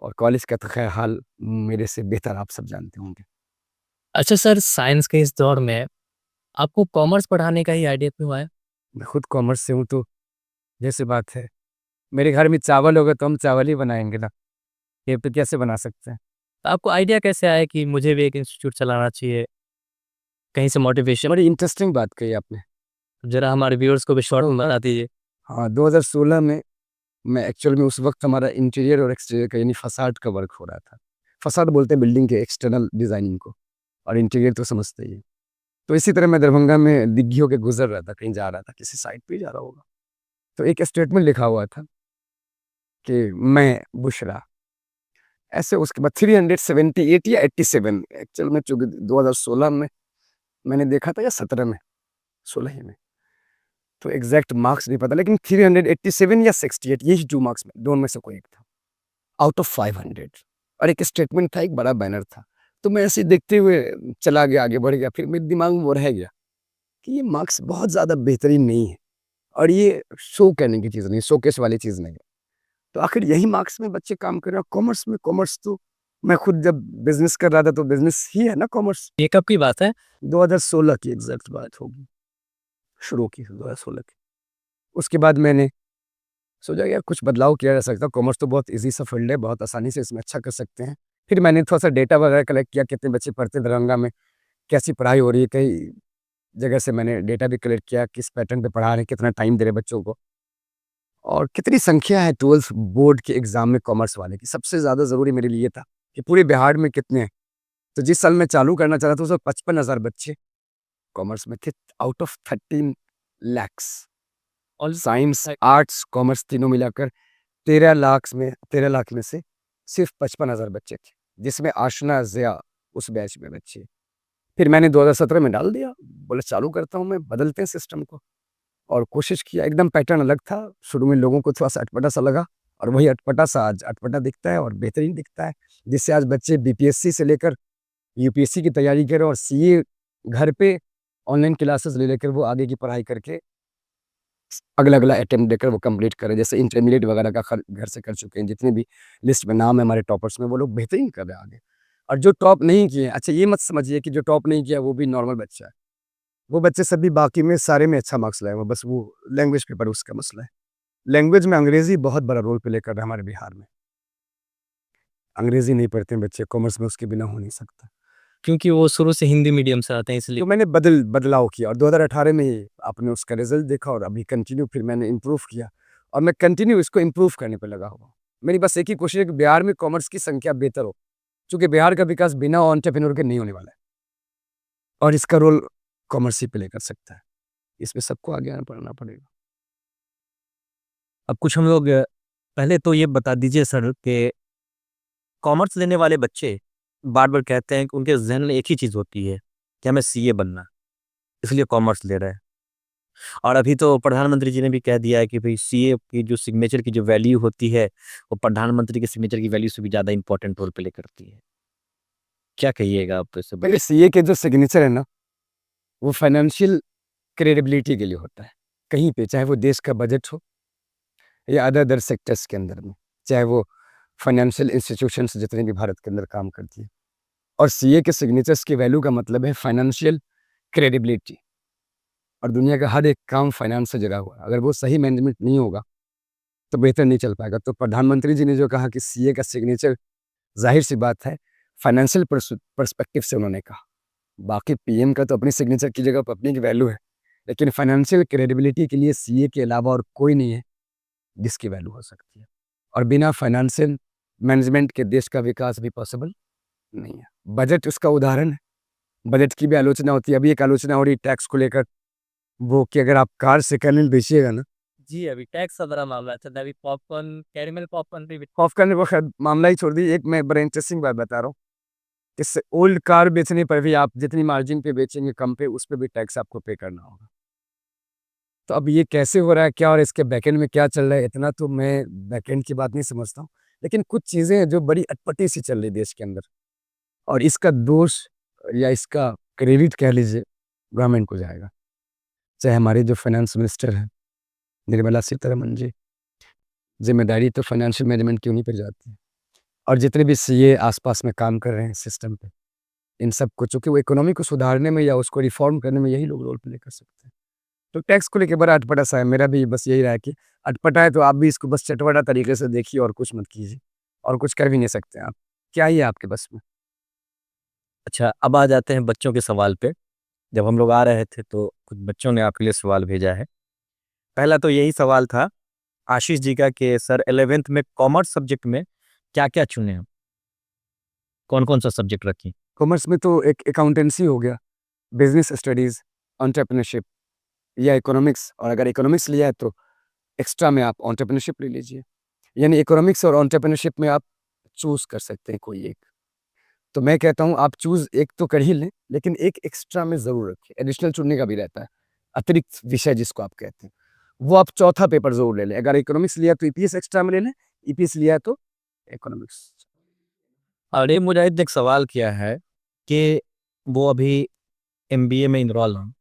और कॉलेज का तो खैर हाल मेरे से बेहतर आप सब जानते होंगे। अच्छा सर, साइंस के इस दौर में आपको कॉमर्स पढ़ाने का ही आइडिया क्यों आया? मैं खुद कॉमर्स से हूँ, तो जैसे बात है, मेरे घर में चावल होगा तो हम चावल ही बनाएँगे ना, ये तो कैसे बना सकते हैं? तो आपको आइडिया कैसे आया कि मुझे भी एक इंस्टीट्यूट चलाना चाहिए? कहीं से मोटिवेशन? बड़ी इंटरेस्टिंग बात कही आपने। ज़रा हमारे व्यूअर्स को भी शॉर्ट में बता दीजिए। हाँ, 2016 में मैं एक्चुअल में उस वक़्त हमारा इंटीरियर और एक्सटीरियर का यानी फ़साड का वर्क हो रहा था। फ़साड बोलते हैं बिल्डिंग के एक्सटर्नल डिज़ाइनिंग को, और इंटीरियर तो समझते ही हैं। तो इसी तरह मैं दरभंगा में दिग्घी होके गुज़र रहा था, कहीं जा रहा था, किसी साइट पे ही जा रहा होगा। तो एक स्टेटमेंट लिखा हुआ था कि मैं बुशरा, ऐसे उसके बाद 378 या 87, एक्चुअल में चूँकि 2016 में मैंने देखा था या 17 में, 16 ही में। तो एग्ज़ैक्ट मार्क्स नहीं पता, लेकिन 387 या 68 यही 2 मार्क्स में, दोनों में से कोई एक था, आउट ऑफ 500। और एक स्टेटमेंट था, एक बड़ा बैनर था। तो मैं ऐसे ही देखते हुए चला गया, आगे बढ़ गया। फिर मेरे दिमाग में वो रह गया कि ये मार्क्स बहुत ज़्यादा बेहतरीन नहीं है, और ये शो करने की चीज़ नहीं, शोकेस वाली चीज़ नहीं है। तो आखिर यही मार्क्स में बच्चे काम कर रहे हैं। कॉमर्स तो मैं खुद जब बिज़नेस कर रहा था तो बिज़नेस ही है ना कॉमर्स। ये कब की बात है? 2016 की एग्ज़ैक्ट बात होगी, शुरू की 2016 की। उसके बाद मैंने सोचा यार कुछ बदलाव किया जा सकता है, कॉमर्स तो बहुत ईज़ी सा फील्ड है, बहुत आसानी से इसमें अच्छा कर सकते हैं। फिर मैंने थोड़ा-सा डेटा वगैरह कलेक्ट किया, कितने बच्चे पढ़ते हैं दरभंगा में, कैसी पढ़ाई हो रही है, कई जगह से मैंने डेटा भी कलेक्ट किया, किस पैटर्न पे पढ़ा रहे हैं, कितना टाइम दे रहे हैं बच्चों को, और कितनी संख्या है 12th बोर्ड के एग्ज़ाम में कॉमर्स वाले की। सबसे ज़्यादा ज़रूरी मेरे लिए था कि पूरे बिहार में कितने हैं। तो जिस साल मैं चालू करना चाह रहा था, उसमें 55,000 बच्चे कॉमर्स में थे, आउट ऑफ 13 लैक्स। और साइंस, आर्ट्स, कॉमर्स तीनों मिलाकर 13 लाख में से सिर्फ 55,000 बच्चे थे, जिसमें आशना, ज़िया उस बैच में बच्चे। फिर मैंने 2017 में डाल दिया, बोला चालू करता हूँ मैं, बदलते हैं सिस्टम को, और कोशिश किया। एकदम पैटर्न अलग था, शुरू में लोगों को थोड़ा-सा अटपटा-सा लगा, और वही अटपटा-सा आज अटपटा दिखता है और बेहतरीन दिखता है, जिससे आज बच्चे बीपीएससी से लेकर यूपीएससी की तैयारी करें, और सीए घर पे ऑनलाइन क्लासेस ले लेकर वो आगे की पढ़ाई करके अगला-अगला अटेम्प्ट देकर वो कंप्लीट करें। जैसे इंटरमीडिएट वगैरह का घर से कर चुके हैं, जितने भी लिस्ट में नाम है हमारे टॉपर्स में, वो लोग बेहतरीन कर रहे हैं आगे। और जो टॉप नहीं किए, अच्छा ये मत समझिए कि जो टॉप नहीं किया वो भी नॉर्मल बच्चा है। वो बच्चे सभी बाकी में सारे में अच्छा मार्क्स लाए हुए हैं, बस वो लैंग्वेज पेपर उसका मसला है। लैंग्वेज में अंग्रेज़ी बहुत बड़ा रोल प्ले कर रहा है हमारे बिहार में। अंग्रेज़ी नहीं पढ़ते हैं बच्चे, कॉमर्स में उसके बिना हो नहीं सकता। क्योंकि वो शुरू से हिंदी मीडियम से आते हैं इसलिए। तो मैंने बदलाव किया, और 2018 में ही आपने उसका रिज़ल्ट देखा, और अभी कंटिन्यू फिर मैंने इम्प्रूव किया, और मैं कंटिन्यू इसको इम्प्रूव करने पे लगा हुआ हूँ। मेरी बस एक ही कोशिश है कि बिहार में कॉमर्स की संख्या बेहतर हो, चूँकि बिहार का विकास बिना एंटरप्रेन्योर के नहीं होने वाला है, और इसका रोल कॉमर्स ही प्ले कर सकता है। इसमें सबको आगे आना पढ़ना पड़ेगा। अब कुछ हम लोग पहले तो ये बता दीजिए सर कि कॉमर्स लेने वाले बच्चे बार-बार कहते हैं कि उनके ज़हन में एक ही चीज़ होती है कि हमें सीए बनना है, इसलिए कॉमर्स ले रहे हैं। और अभी तो प्रधानमंत्री जी ने भी कह दिया है कि भई सीए की जो सिग्नेचर की जो वैल्यू होती है, वो प्रधानमंत्री के सिग्नेचर की वैल्यू से भी ज़्यादा इम्पोर्टेंट रोल प्ले करती है। क्या कहिएगा आप इस देखिए, सीए के जो सिग्नेचर है ना, वो फाइनेंशियल क्रेडिबिलिटी के लिए होता है। कहीं पे, चाहे वो देश का बजट हो या अदर सेक्टर्स के अंदर में, चाहे वो फाइनेंशियल इंस्टीट्यूशंस जितने भी भारत के अंदर काम करती हैं। और सीए के सिग्नेचर्स की वैल्यू का मतलब है फाइनेंशियल क्रेडिबिलिटी, और दुनिया का हर एक काम फाइनेंस से जुड़ा हुआ है। अगर वो सही मैनेजमेंट नहीं होगा, तो बेहतर नहीं चल पाएगा। तो प्रधानमंत्री जी ने जो कहा कि सीए का सिग्नेचर, ज़ाहिर-सी बात है, फाइनेंशियल पर्सपेक्टिव से उन्होंने कहा। बाकी पीएम का तो अपनी सिग्नेचर की जगह पर अपनी एक वैल्यू है, लेकिन फाइनेंशियल क्रेडिबिलिटी के लिए सीए के अलावा और कोई नहीं है जिसकी वैल्यू हो सकती है। और बिना फाइनेंशियल मैनेजमेंट के देश का विकास भी पॉसिबल नहीं है। बजट उसका उदाहरण है। बजट की भी आलोचना होती है। अभी एक आलोचना हो रही है टैक्स को लेकर, वो कि अगर आप कार सेकंड हैंड बेचिएगा ना, जी, अभी टैक्स का बड़ा मामला चल रहा है। अभी पॉपकॉर्न, कैरेमल पॉपकॉर्न पे भी पॉपकॉर्न को खैर मामला ही छोड़ दीजिए, एक मैं बड़ा इंटरेस्टिंग बात बता रहा हूँ। इससे ओल्ड कार बेचने पर भी आप जितनी मार्जिन पे बेचेंगे कम पे, उस पे भी टैक्स आपको पे करना होगा। तो अब ये कैसे हो रहा है क्या, और इसके बैकएंड में क्या चल रहा है, इतना तो मैं बैकएंड की बात नहीं समझता हूँ। लेकिन कुछ चीज़ें हैं जो बड़ी अटपटी सी चल रही देश के अंदर, और इसका दोष या इसका क्रेडिट कह लीजिए गवर्नमेंट को जाएगा। चाहे हमारे जो फाइनेंस मिनिस्टर हैं निर्मला सीतारमण जी, जिम्मेदारी तो फाइनेंशियल मैनेजमेंट की उन्हीं पर जाती है। और जितने भी सीए आसपास में काम कर रहे हैं सिस्टम पे, इन सबको, चूँकि वो इकोनॉमी को सुधारने में या उसको रिफॉर्म करने में यही लोग रोल प्ले कर सकते हैं। तो टैक्स को लेके बड़ा अटपटा-सा है। मेरा भी बस यही रहा है कि अटपटा है तो आप भी इसको बस चटपटा तरीके से देखिए, और कुछ मत कीजिए, और कुछ कर भी नहीं सकते आप। क्या ही है आपके बस में। अच्छा, अब आ जाते हैं बच्चों के सवाल पे। जब हम लोग आ रहे थे तो कुछ बच्चों ने आपके लिए सवाल भेजा है। पहला तो यही सवाल था आशीष जी का कि सर 11th में कॉमर्स सब्जेक्ट में क्या-क्या चुने हम? कौन-कौन सा सब्जेक्ट रखें? कॉमर्स में तो एक अकाउंटेंसी हो गया, बिज़नेस स्टडीज़, एंटरप्रेन्योरशिप या इकोनॉमिक्स, और अगर इकोनॉमिक्स लिया है तो एक्स्ट्रा में आप एंटरप्रेन्योरशिप ले लीजिए। यानी इकोनॉमिक्स और एंटरप्रेन्योरशिप में आप चूज़ कर सकते हैं कोई एक। तो मैं कहता हूँ आप चूज़ एक तो कर ही लें, लेकिन एक एक्स्ट्रा में ज़रूर रखें। एडिशनल चुनने का भी रहता है, अतिरिक्त विषय जिसको आप कहते हैं। वो आप चौथा पेपर ज़रूर ले लें। अगर इकोनॉमिक्स लिया तो ईपीएस एक्स्ट्रा में ले लें, ईपीएस लिया तो इकोनॉमिक्स। अरे मुजाहिद ने एक सवाल किया है कि वो अभी एमबीए में इनरोल हैं।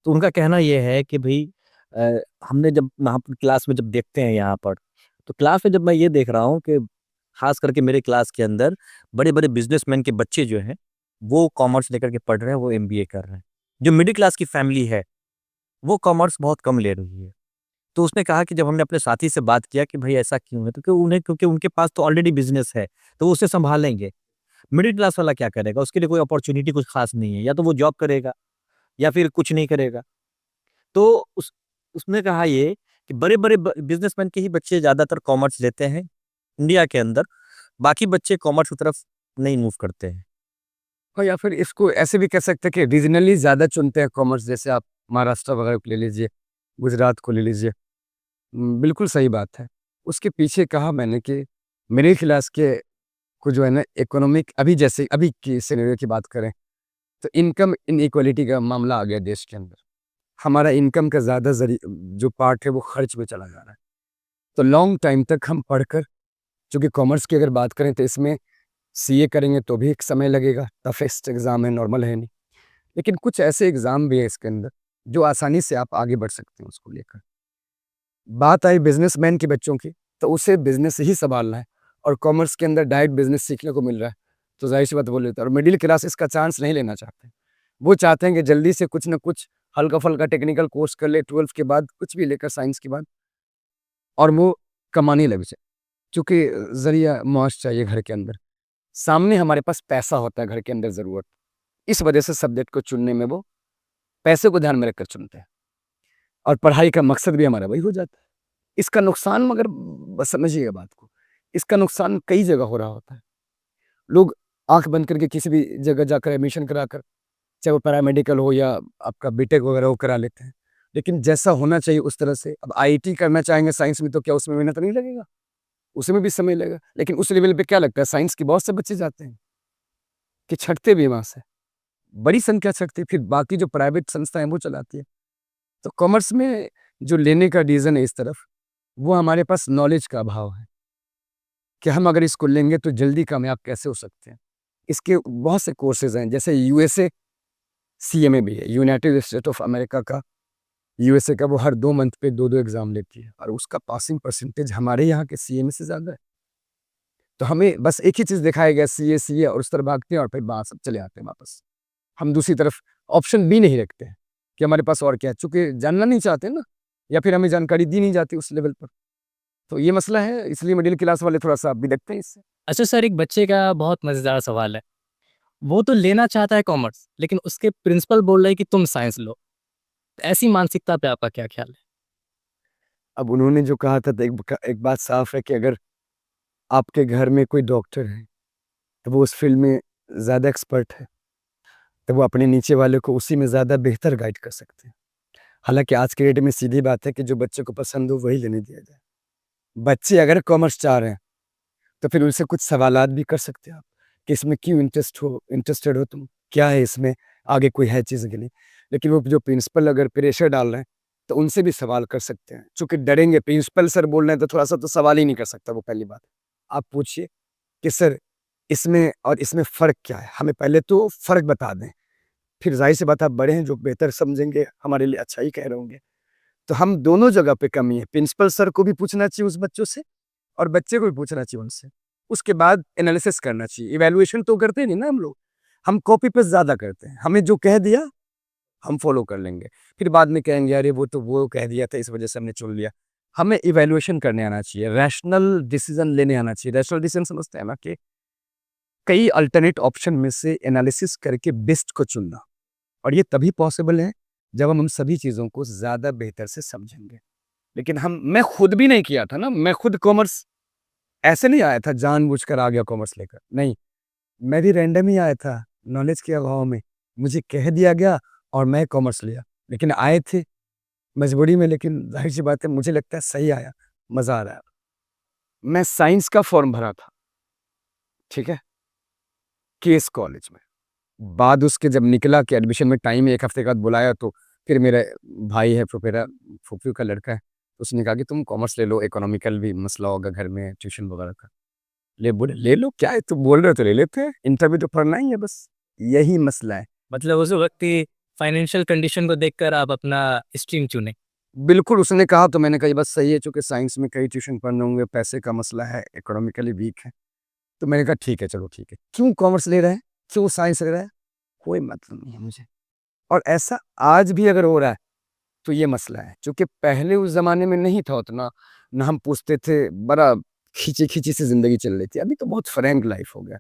तो उनका कहना ये है कि भई हमने जब वहाँ पर क्लास में जब देखते हैं यहाँ पर, तो क्लास में जब मैं ये देख रहा हूँ कि ख़ास करके मेरे क्लास के अंदर बड़े-बड़े बिज़नेसमैन के बच्चे जो हैं, वो कॉमर्स लेकर के पढ़ रहे हैं, वो एमबीए कर रहे हैं। जो मिडिल क्लास की फैमिली है, वो कॉमर्स बहुत कम ले रही है। तो उसने कहा कि जब हमने अपने साथी से बात किया कि भई ऐसा क्यों है? तो क्योंकि उनके पास तो ऑलरेडी बिज़नेस है, तो वो उसे सँभालेंगे। मिडिल क्लास वाला क्या करेगा? उसके लिए कोई अपॉर्चुनिटी कुछ खास नहीं है, या तो वो जॉब करेगा या फिर कुछ नहीं करेगा। तो उसने कहा ये कि बड़े-बड़े बिजनेसमैन के ही बच्चे ज़्यादातर कॉमर्स लेते हैं इंडिया के अंदर, बाकी बच्चे कॉमर्स की तरफ नहीं मूव करते हैं। और या फिर इसको ऐसे भी कह सकते हैं कि रीजनली ज़्यादा चुनते हैं कॉमर्स, जैसे आप महाराष्ट्र वगैरह को ले लीजिए, गुजरात को ले लीजिए। बिल्कुल सही बात है। उसके पीछे कहा मैंने कि मिडिल क्लास के को जो है ना इकोनॉमिक, अभी जैसे अभी की सिनेरियो की बात करें तो इनकम इनइक्वालिटी का मामला आ गया देश के अंदर। हमारा इनकम का ज़्यादा जो पार्ट है वो खर्च में चला जा रहा है। तो लॉन्ग टाइम तक हम पढ़कर, चूँकि कॉमर्स की अगर बात करें तो इसमें सीए करेंगे तो भी एक समय लगेगा, टफेस्ट एग्ज़ाम है, नॉर्मल है नहीं। लेकिन कुछ ऐसे एग्ज़ाम भी हैं इसके अंदर जो आसानी से आप आगे बढ़ सकते हैं उसको लेकर। बात आई बिजनेसमैन के बच्चों की, तो उसे बिजनेस ही संभालना है और कॉमर्स के अंदर डायरेक्ट बिजनेस सीखने को मिल रहा है, तो जाहिर सी बात बोल लेते हैं। और मिडिल क्लास इसका चांस नहीं लेना चाहते। वो चाहते हैं कि जल्दी से कुछ ना कुछ हल्का फुल्का टेक्निकल कोर्स कर ले 12th के बाद, कुछ भी लेकर साइंस के बाद, और वो कमाने लग जाए। चूँकि ज़रिया माश चाहिए घर के अंदर, सामने हमारे पास पैसा होता है घर के अंदर ज़रूरत, इस वजह से सब्जेक्ट को चुनने में वो पैसे को ध्यान में रखकर चुनते हैं और पढ़ाई का मकसद भी हमारा वही हो जाता है। इसका नुकसान, मगर बस समझिएगा बात को, इसका नुकसान कई जगह हो रहा होता है। लोग आँख बंद करके किसी भी जगह जाकर एडमिशन कराकर, चाहे वो पैरामेडिकल हो या आपका बीटेक वगैरह वो करा लेते हैं। लेकिन जैसा होना चाहिए उस तरह से, अब आईआईटी करना चाहेंगे साइंस में तो क्या उसमें मेहनत नहीं लगेगा? उसमें भी समय लगेगा। लेकिन उस लेवल पे क्या लगता है, साइंस के बहुत से बच्चे जाते हैं कि छँटते भी हैं वहाँ से। बड़ी संख्या छँटती है, फिर बाकी जो प्राइवेट संस्थाएँ हैं वो चलाती है। तो कॉमर्स में जो लेने का रीज़न है इस तरफ, वो हमारे पास नॉलेज का अभाव है कि हम अगर इसको लेंगे तो जल्दी कामयाब कैसे हो सकते हैं। इसके बहुत से कोर्सेज़ हैं, जैसे यूएसए सीएमए भी है, यूनाइटेड स्टेट ऑफ अमेरिका का। यूएसए का वो हर 2 मंथ पे 2-2 एग्ज़ाम लेती है और उसका पासिंग परसेंटेज हमारे यहाँ के सीएमए से ज़्यादा है। तो हमें बस एक ही चीज़ दिखाया गया, सीए और उस तरफ भागते हैं और फिर वहाँ सब चले आते हैं वापस। हम दूसरी तरफ ऑप्शन भी नहीं रखते हैं कि हमारे पास और क्या है, चूँकि जानना नहीं चाहते ना, या फिर हमें जानकारी दी नहीं जाती उस लेवल पर। तो ये मसला है, इसलिए मिडिल क्लास वाले थोड़ा-सा बिगड़ते हैं इससे। अच्छा सर, एक बच्चे का बहुत मज़ेदार सवाल है। वो तो लेना चाहता है कॉमर्स, लेकिन उसके प्रिंसिपल बोल रहे हैं कि तुम साइंस लो। तो ऐसी मानसिकता पे आपका क्या ख़्याल है? अब उन्होंने जो कहा था तो एक बात साफ़ है कि अगर आपके घर में कोई डॉक्टर है, तो वो उस फ़ील्ड में ज़्यादा एक्सपर्ट है, तो वो अपने नीचे वाले को उसी में ज़्यादा बेहतर गाइड कर सकते हैं। हालाँकि आज के डेट में सीधी बात है कि जो बच्चे को पसंद हो वही लेने दिया जाए। बच्चे अगर कॉमर्स चाह रहे हैं, तो फिर उनसे कुछ सवालात भी कर सकते हैं आप कि इसमें क्यों इंटरेस्टेड हो तुम? क्या है इसमें? आगे कोई है चीज़ के लिए? लेकिन वो जो प्रिंसिपल अगर प्रेशर डाल रहे हैं, तो उनसे भी सवाल कर सकते हैं। चूँकि डरेंगे, प्रिंसिपल सर बोल रहे हैं तो थोड़ा-सा तो सवाल ही नहीं कर सकता वो, पहली बात। आप पूछिए कि सर इसमें और इसमें फ़र्क क्या है? हमें पहले तो फ़र्क बता दें, फिर ज़ाहिर-सी बात आप बड़े हैं जो बेहतर समझेंगे, हमारे लिए अच्छा ही कह रहे होंगे। तो हम दोनों जगह पे कमी है, प्रिंसिपल सर को भी पूछना चाहिए उस बच्चों से और बच्चे को भी पूछना चाहिए उनसे। उसके बाद एनालिसिस करना चाहिए, इवैल्यूएशन तो करते नहीं ना हम लोग, हम कॉपी पेस्ट ज़्यादा करते हैं। हमें जो कह दिया, हम फ़ॉलो कर लेंगे। फिर बाद में कहेंगे अरे वो तो वो कह दिया था इस वज़ह से हमने चुन लिया। हमें इवैल्यूएशन करने आना चाहिए, रैशनल डिसीज़न लेने आना चाहिए। रैशनल डिसीज़न समझते हैं ना कि कई अल्टरनेट ऑप्शन में से एनालिसिस करके बेस्ट को चुनना, और ये तभी पॉसिबल है जब हम सभी चीज़ों को ज़्यादा बेहतर से समझेंगे। लेकिन मैं खुद भी नहीं किया था ना, मैं खुद कॉमर्स ऐसे नहीं आया था जानबूझकर आ गया कॉमर्स लेकर, नहीं। मैं भी रैंडम ही आया था, नॉलेज के अभाव में। मुझे कह दिया गया और मैं कॉमर्स लिया। लेकिन आए थे मजबूरी में, लेकिन ज़ाहिर-सी बात है मुझे लगता है सही आया, मज़ा आ रहा है। मैं साइंस का फॉर्म भरा था, ठीक है? केस कॉलेज में। बाद उसके जब निकला कि एडमिशन में टाइम है, 1 हफ्ते के बाद बुलाया, तो फिर मेरा भाई है, फुफेरा फूफी का लड़का है, उसने कहा कि तुम कॉमर्स ले लो, इकोनॉमिकल भी मसला होगा घर में, ट्यूशन वगैरह का। बोले ले लो, क्या है तुम बोल रहे हो तो ले लेते हैं, इंटरव्यू तो पढ़ना ही है बस, यही मसला है। मतलब उस वक़्त की फाइनेंशियल कंडीशन को देखकर आप अपना स्ट्रीम चुने। बिल्कुल, उसने कहा तो मैंने कहा ये बस सही है, चूँकि साइंस में कई ट्यूशन पढ़ने होंगे, पैसे का मसला है, इकोनॉमिकली वीक है। तो मैंने कहा ठीक है, चलो ठीक है। क्यों कॉमर्स ले रहे हैं? क्यों साइंस ले रहे हैं? कोई मतलब नहीं है मुझे। और ऐसा आज भी अगर हो रहा है, तो ये मसला है, चूँकि पहले उस ज़माने में नहीं था उतना, ना हम पूछते थे, बड़ा खींची-खींची सी ज़िंदगी चल रही थी। अभी तो बहुत फ्रैंक लाइफ़ हो गया।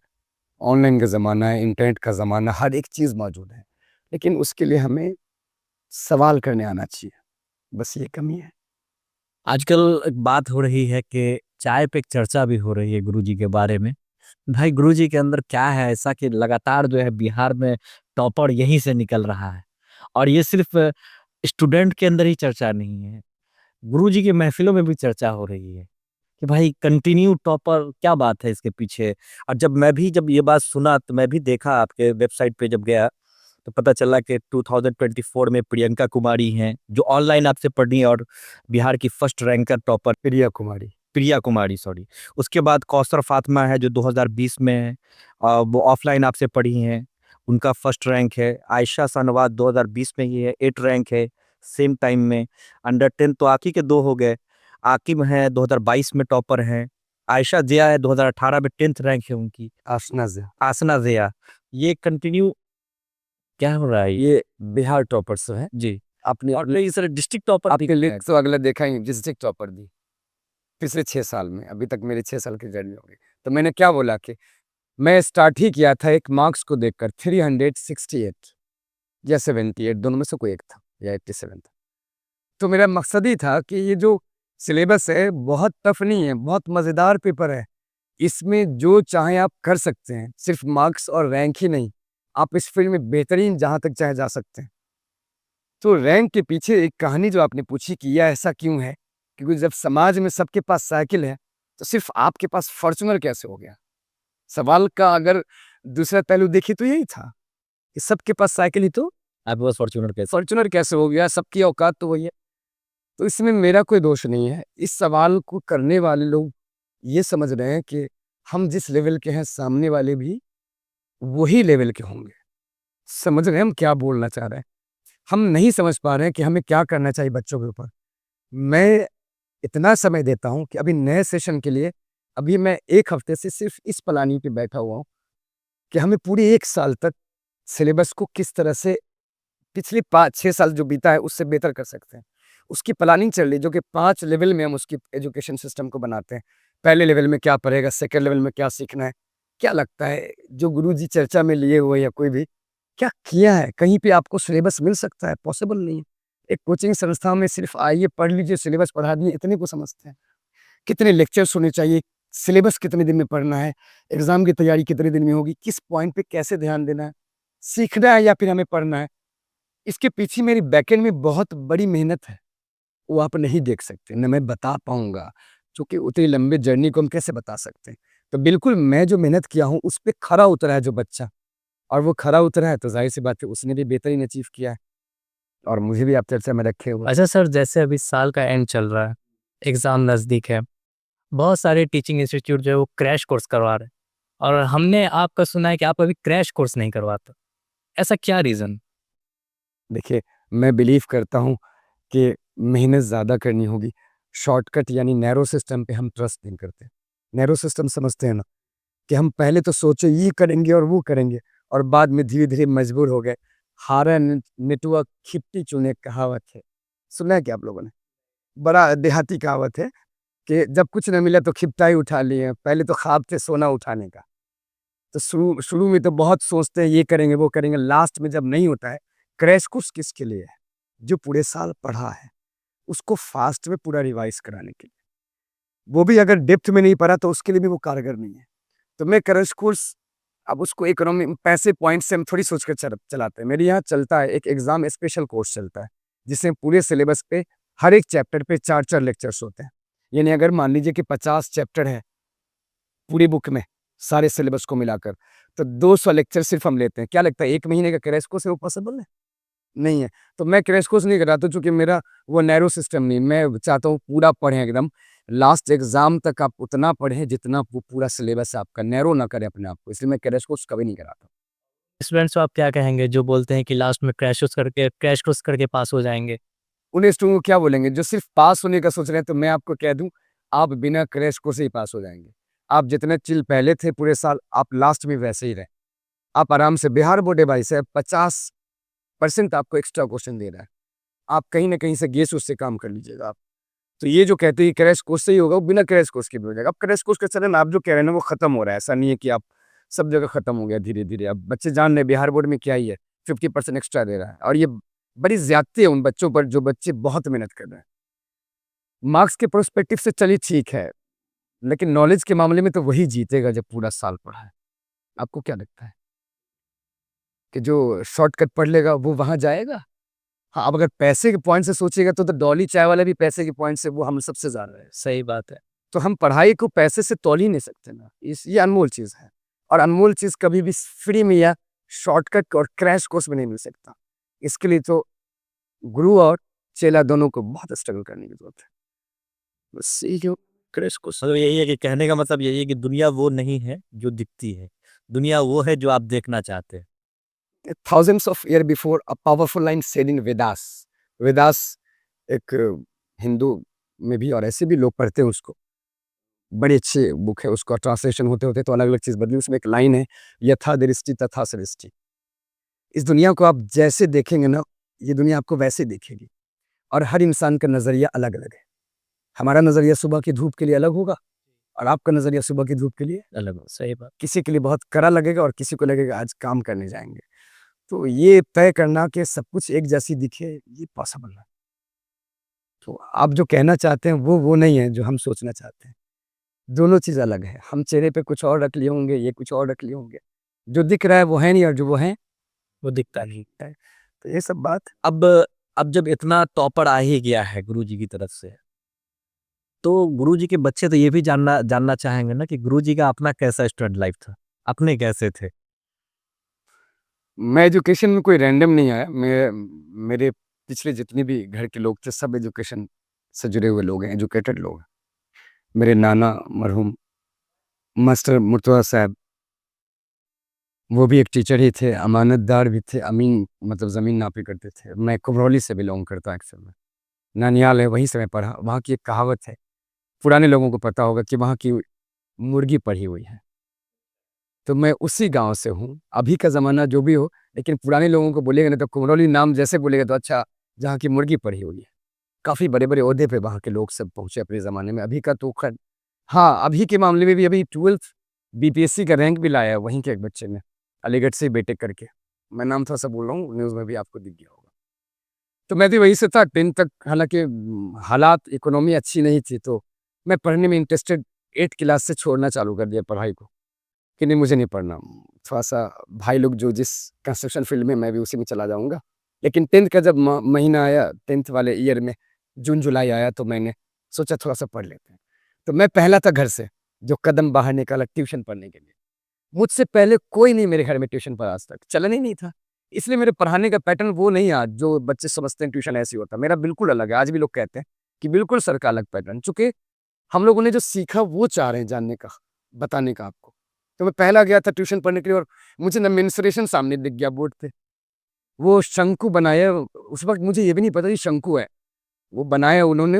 ऑनलाइन का ज़माना है, इंटरनेट का ज़माना, हर एक चीज़ मौजूद है। लेकिन उसके लिए हमें सवाल करने आना चाहिए, बस ये कमी है। आजकल एक बात हो रही है कि चाय पे एक चर्चा भी हो रही है गुरुजी के बारे में। भाई गुरुजी के अंदर क्या है ऐसा कि लगातार जो है बिहार में टॉपर यहीं से निकल रहा है। और ये सिर्फ़ स्टूडेंट के अंदर ही चर्चा नहीं है, गुरुजी की महफ़िलों में भी चर्चा हो रही है कि भाई कंटिन्यू टॉपर क्या बात है इसके पीछे? और जब ये बात सुना तो मैं भी देखा आपके वेबसाइट पे जब गया, तो पता चला कि 2024 में प्रियंका कुमारी हैं, जो ऑनलाइन आपसे पढ़ी और बिहार की first ranker topper Priya Kumari sorry. उसके बाद कौसर फातिमा है जो 2020 में है, वो ऑफलाइन आपसे पढ़ी हैं, उनका फर्स्ट रैंक है। आयशा शाहनवाज 2020 में ही है, 8 रैंक है सेम टाइम में। अंडर 10 तो आकी के 2 हो गए। आकिब हैं 2022 में टॉपर हैं। आयशा ज़िया है 2018 में 10th रैंक है उनकी। आसना ज़िया। ये कंटिन्यू क्या हो रहा है ये बिहार टॉपर्स है। जी। आपने और कई सारे डिस्ट्रिक्ट टॉपर आपके लिए तो अगला देखा ही डिस्ट्रिक्ट टॉपर दी पिछले 6 साल में, अभी तक मेरी 6 साल की जर्नी हो गई। तो मैंने क्या बोला कि मैं स्टार्ट ही किया था एक मार्क्स को देखकर 368 या 78 दोनों में से कोई एक था या 87 था। तो मेरा मकसद ही था कि ये जो सिलेबस है बहुत टफ नहीं है, बहुत मज़ेदार पेपर है। इसमें जो चाहें आप कर सकते हैं, सिर्फ मार्क्स और रैंक ही नहीं, आप इस फील्ड में बेहतरीन जहाँ तक चाहे जा सकते हैं। तो रैंक के पीछे एक कहानी जो आपने पूछी कि यह ऐसा क्यों है? क्योंकि जब समाज में सबके पास साइकिल है, तो सिर्फ आपके पास फॉर्च्यूनर कैसे हो गया? सवाल का अगर दूसरा पहलू देखिए तो यही था कि सबके पास साइकिल ही तो आपके पास फॉर्च्यूनर कैसे? फॉर्च्यूनर कैसे हो गया? सबकी औकात तो वही है। तो इसमें मेरा कोई दोष नहीं है। इस सवाल को करने वाले लोग ये समझ रहे हैं कि हम जिस लेवल के हैं, सामने वाले भी वही लेवल के होंगे। समझ रहे हैं हम क्या बोलना चाह रहे हैं? हम नहीं समझ पा रहे हैं कि हमें क्या करना चाहिए बच्चों के ऊपर। मैं इतना समय देता हूँ कि अभी नए सेशन के लिए अभी मैं 1 हफ्ते से सिर्फ इस प्लानिंग पे बैठा हुआ हूँ कि हमें पूरे 1 साल तक सिलेबस को किस तरह से पिछले 5-6 साल जो बीता है उससे बेहतर कर सकते हैं। उसकी प्लानिंग चल रही है जो कि 5 लेवल में हम उसकी एजुकेशन सिस्टम को बनाते हैं। पहले लेवल में क्या पढ़ेगा, सेकंड लेवल में क्या सीखना है। क्या लगता है जो गुरुजी चर्चा में लिए हुए या कोई भी क्या किया है? कहीं पे आपको सिलेबस मिल सकता है? पॉसिबल नहीं है। एक कोचिंग संस्था में सिर्फ आइए पढ़ लीजिए, सिलेबस पढ़ा दिए, इतने को समझते हैं। कितने लेक्चर्स होने चाहिए, सिलेबस कितने दिन में पढ़ना है, एग्ज़ाम की तैयारी कितने दिन में होगी, किस पॉइंट पे कैसे ध्यान देना है, सीखना है या फिर हमें पढ़ना है। इसके पीछे मेरी बैकएंड में बहुत बड़ी मेहनत है, वो आप नहीं देख सकते, ना मैं बता पाऊँगा, क्योंकि उतनी लंबी जर्नी को हम कैसे बता सकते हैं। तो बिल्कुल मैं जो मेहनत किया हूँ, उस पे खरा उतरा है जो बच्चा और वो खरा उतरा है तो ज़ाहिर-सी बात है उसने भी बेहतरीन अचीव किया है और मुझे भी आप चर्चा में रखे हुए हैं। अच्छा सर, जैसे अभी साल का एंड चल रहा है, एग्ज़ाम नज़दीक है, बहुत सारे टीचिंग इंस्टीट्यूट जो है वो क्रैश कोर्स करवा रहे हैं और हमने आपका सुना है कि आप अभी क्रैश कोर्स नहीं करवाते। ऐसा क्या रीज़न? देखिए, मैं बिलीव करता हूँ कि मेहनत ज़्यादा करनी होगी। शॉर्टकट यानी नैरो सिस्टम पे हम ट्रस्ट नहीं करते। नैरो सिस्टम समझते हैं ना कि हम पहले तो सोचे ये करेंगे और वो करेंगे और बाद में धीरे-धीरे मजबूर हो गए। हारा नेटवर्क खिप्टी चुने कहावत है। सुना है क्या आप लोगों ने? बड़ा देहाती कहावत है कि जब कुछ न मिला तो खिपटा ही उठा लिए। पहले तो ख्वाब थे सोना उठाने का। तो शुरू शुरू में तो बहुत सोचते हैं ये करेंगे, वो करेंगे, लास्ट में जब नहीं होता है, क्रैश कोर्स किसके लिए है? जो पूरे साल पढ़ा है, उसको फास्ट में पूरा रिवाइज़ कराने के लिए। वो भी अगर डेप्थ में नहीं पढ़ा तो उसके लिए भी वो कारगर नहीं है। तो मैं क्रैश कोर्स अब उसको इकोनॉमी पैसे पॉइंट से हम थोड़ी सोच कर चलाते हैं। मेरे यहाँ चलता है एक एग्ज़ाम स्पेशल कोर्स चलता है, जिसमें पूरे सिलेबस पे हर एक चैप्टर पे 4-4 लेक्चर्स होते हैं। यानी अगर मान लीजिए कि 50 चैप्टर है पूरी बुक में, सारे सिलेबस को मिलाकर, तो 200 लेक्चर सिर्फ़ हम लेते हैं। क्या लगता है 1 महीने का क्रैश कोर्स है वो पॉसिबल है? नहीं है। तो मैं क्रैश कोर्स नहीं कराता चूँकि मेरा वो नैरो सिस्टम नहीं, मैं चाहता हूँ पूरा पढ़ें एकदम। लास्ट एग्ज़ाम तक आप उतना पढ़ें जितना वो पूरा सिलेबस है आपका, नैरो ना करें अपने आप को, इसलिए मैं क्रैश कोर्स कभी नहीं कराता। स्टूडेंट्स को आप क्या कहेंगे जो बोलते हैं कि लास्ट में क्रैश कोर्स करके पास हो जाएँगे? उन स्टूडेंट को क्या बोलेंगे जो सिर्फ़ पास होने का सोच रहे हैं, तो मैं आपको कह दूँ, आप बिना क्रैश कोर्स से ही पास हो जाएँगे। आप जितने चिल पहले थे पूरे साल, आप लास्ट में वैसे ही रहें। आप आराम से बिहार बोर्ड है भाई साहब 50% आपको एक्स्ट्रा क्वेश्चन दे रहा है। आप कहीं न कहीं से गेस उससे काम कर लीजिएगा आप। तो ये जो कहते हैं क्रैश कोर्स से ही होगा, वो बिना क्रैश कोर्स के भी हो जाएगा। अब क्रैश कोर्स के चलन आप जो कह रहे हैं ना वो खत्म हो रहा है। ऐसा नहीं है कि आप सब जगह खत्म हो गया धीरे धीरे। अब बच्चे जान रहे बिहार बोर्ड में क्या ही है, 50% एक्स्ट्रा दे रहा है, और ये बड़ी ज्यादती है उन बच्चों पर जो बच्चे बहुत मेहनत कर रहे हैं। मार्क्स के प्रोस्पेक्टिव से चलिए ठीक है, लेकिन नॉलेज के मामले में तो वही जीतेगा जब पूरा साल पढ़ा है। आपको क्या लगता है कि जो शॉर्टकट पढ़ लेगा वो वहां जाएगा? हाँ, अब अगर पैसे के पॉइंट से सोचिएगा तो डॉली चाय वाला भी पैसे के पॉइंट से वो हम सबसे ज्यादा है। सही बात है। तो हम पढ़ाई को पैसे से तौल ही नहीं सकते ना, ये अनमोल चीज है, और अनमोल चीज कभी भी फ्री में या शॉर्टकट और क्रैश कोर्स में नहीं मिल सकता। इसके लिए तो गुरु और चेला दोनों को बहुत स्ट्रगल करने की जरूरत है। बस यही जो क्रैश कोर्स। मतलब यही है कि कहने का मतलब यही है कि दुनिया वो नहीं है जो दिखती है, दुनिया वो है जो आप देखना चाहते हैं। Thousands of years before, a powerful line said in Vedas. Vedas एक हिंदू में भी और ऐसे भी लोग पढ़ते हैं उसको, बड़ी अच्छी बुक है, उसका ट्रांसलेशन होते होते तो अलग अलग चीज बदली। उसमें एक लाइन है, यथा दृष्टि तथा सृष्टि। इस दुनिया को आप जैसे देखेंगे ना, ये दुनिया आपको वैसे देखेगी, और हर इंसान का नजरिया अलग अलग है। हमारा नजरिया सुबह की धूप के लिए अलग होगा, और आपका नजरिया सुबह की धूप के लिए अलग हो, सही बात। किसी के लिए बहुत कड़ा लगेगा, और किसी को लगेगा आज काम करने जाएंगे। तो ये तय करना कि सब कुछ एक जैसी दिखे, ये पॉसिबल है। तो आप जो कहना चाहते हैं वो नहीं है जो हम सोचना चाहते हैं। दोनों चीज अलग है। हम चेहरे पे कुछ और रख लिए होंगे, ये कुछ और रख लिए होंगे। जो दिख रहा है वो है नहीं, और जो वो है वो दिखता नहीं। है। तो ये सब बात। अब जब इतना टॉपर आ ही गया है गुरुजी की तरफ से, तो गुरुजी के बच्चे तो ये भी जानना जानना चाहेंगे ना कि गुरुजी का अपना कैसा स्टूडेंट लाइफ था, अपने कैसे थे। मैं एजुकेशन में कोई रैंडम नहीं आया। मेरे पिछले जितने भी घर के लोग थे सब एजुकेशन से जुड़े हुए लोग हैं, एजुकेटेड लोग हैं। मेरे नाना मरहूम मास्टर मुर्तजा साहब, वो भी एक टीचर ही थे, अमानतदार भी थे, अमीन मतलब ज़मीन नापी करते थे। मैं कुम्हरौली से बिलोंग करता अक्सर में, ननियाल है, वहीं से मैं पढ़ा। वहाँ की एक कहावत है, पुराने लोगों को पता होगा कि वहाँ की मुर्गी पढ़ी हुई है। तो मैं उसी गांव से हूँ। अभी का ज़माना जो भी हो, लेकिन पुराने लोगों को बोलेगा ना तो कुम्हरौली नाम जैसे बोलेगा तो अच्छा, जहाँ की मुर्गी पढ़ी हुई है। काफ़ी बड़े बड़े ओहदे पे वहाँ के लोग सब पहुँचे अपने ज़माने में। अभी का तो खैर, हाँ, अभी के मामले में भी अभी 12th बीपीएससी का रैंक भी लाया है वहीं के एक बच्चे ने, अलीगढ़ से बीटेक करके। मैं नाम थोड़ा सा बोल रहा हूँ, न्यूज़ में भी आपको दिख गया होगा। तो मैं भी वहीं से था 10th तक। हालांकि हालात इकोनॉमी अच्छी नहीं थी, तो मैं पढ़ने में इंटरेस्टेड 8 क्लास से छोड़ना चालू कर दिया पढ़ाई को, कि नहीं मुझे नहीं पढ़ना। थोड़ा सा भाई लोग जो जिस कंस्ट्रक्शन फील्ड में, मैं भी उसी में चला जाऊँगा। लेकिन 10th का जब महीना आया, 10th वाले ईयर में जून जुलाई आया, तो मैंने सोचा थोड़ा सा पढ़ लेते हैं। तो मैं पहला था घर से जो कदम बाहर निकाला ट्यूशन पढ़ने के लिए। मुझसे पहले कोई नहीं मेरे घर में ट्यूशन पर, आज तक चलन ही नहीं था। इसलिए मेरे पढ़ाने का पैटर्न वो नहीं, आज जो बच्चे समझते हैं ट्यूशन ऐसे ही होता, मेरा बिल्कुल अलग है। आज भी लोग कहते हैं कि बिल्कुल सर का अलग पैटर्न, चूंकि हम लोगों ने जो सीखा वो चाह रहे हैं जानने का, बताने का आपको। तो मैं पहला गया था ट्यूशन पढ़ने के लिए, और मुझे ना मेंस्ट्रुएशन सामने दिख गया बोर्ड पे। वो शंकु बनाया, उस वक्त मुझे ये भी नहीं पता ये शंकु है। वो बनाया उन्होंने,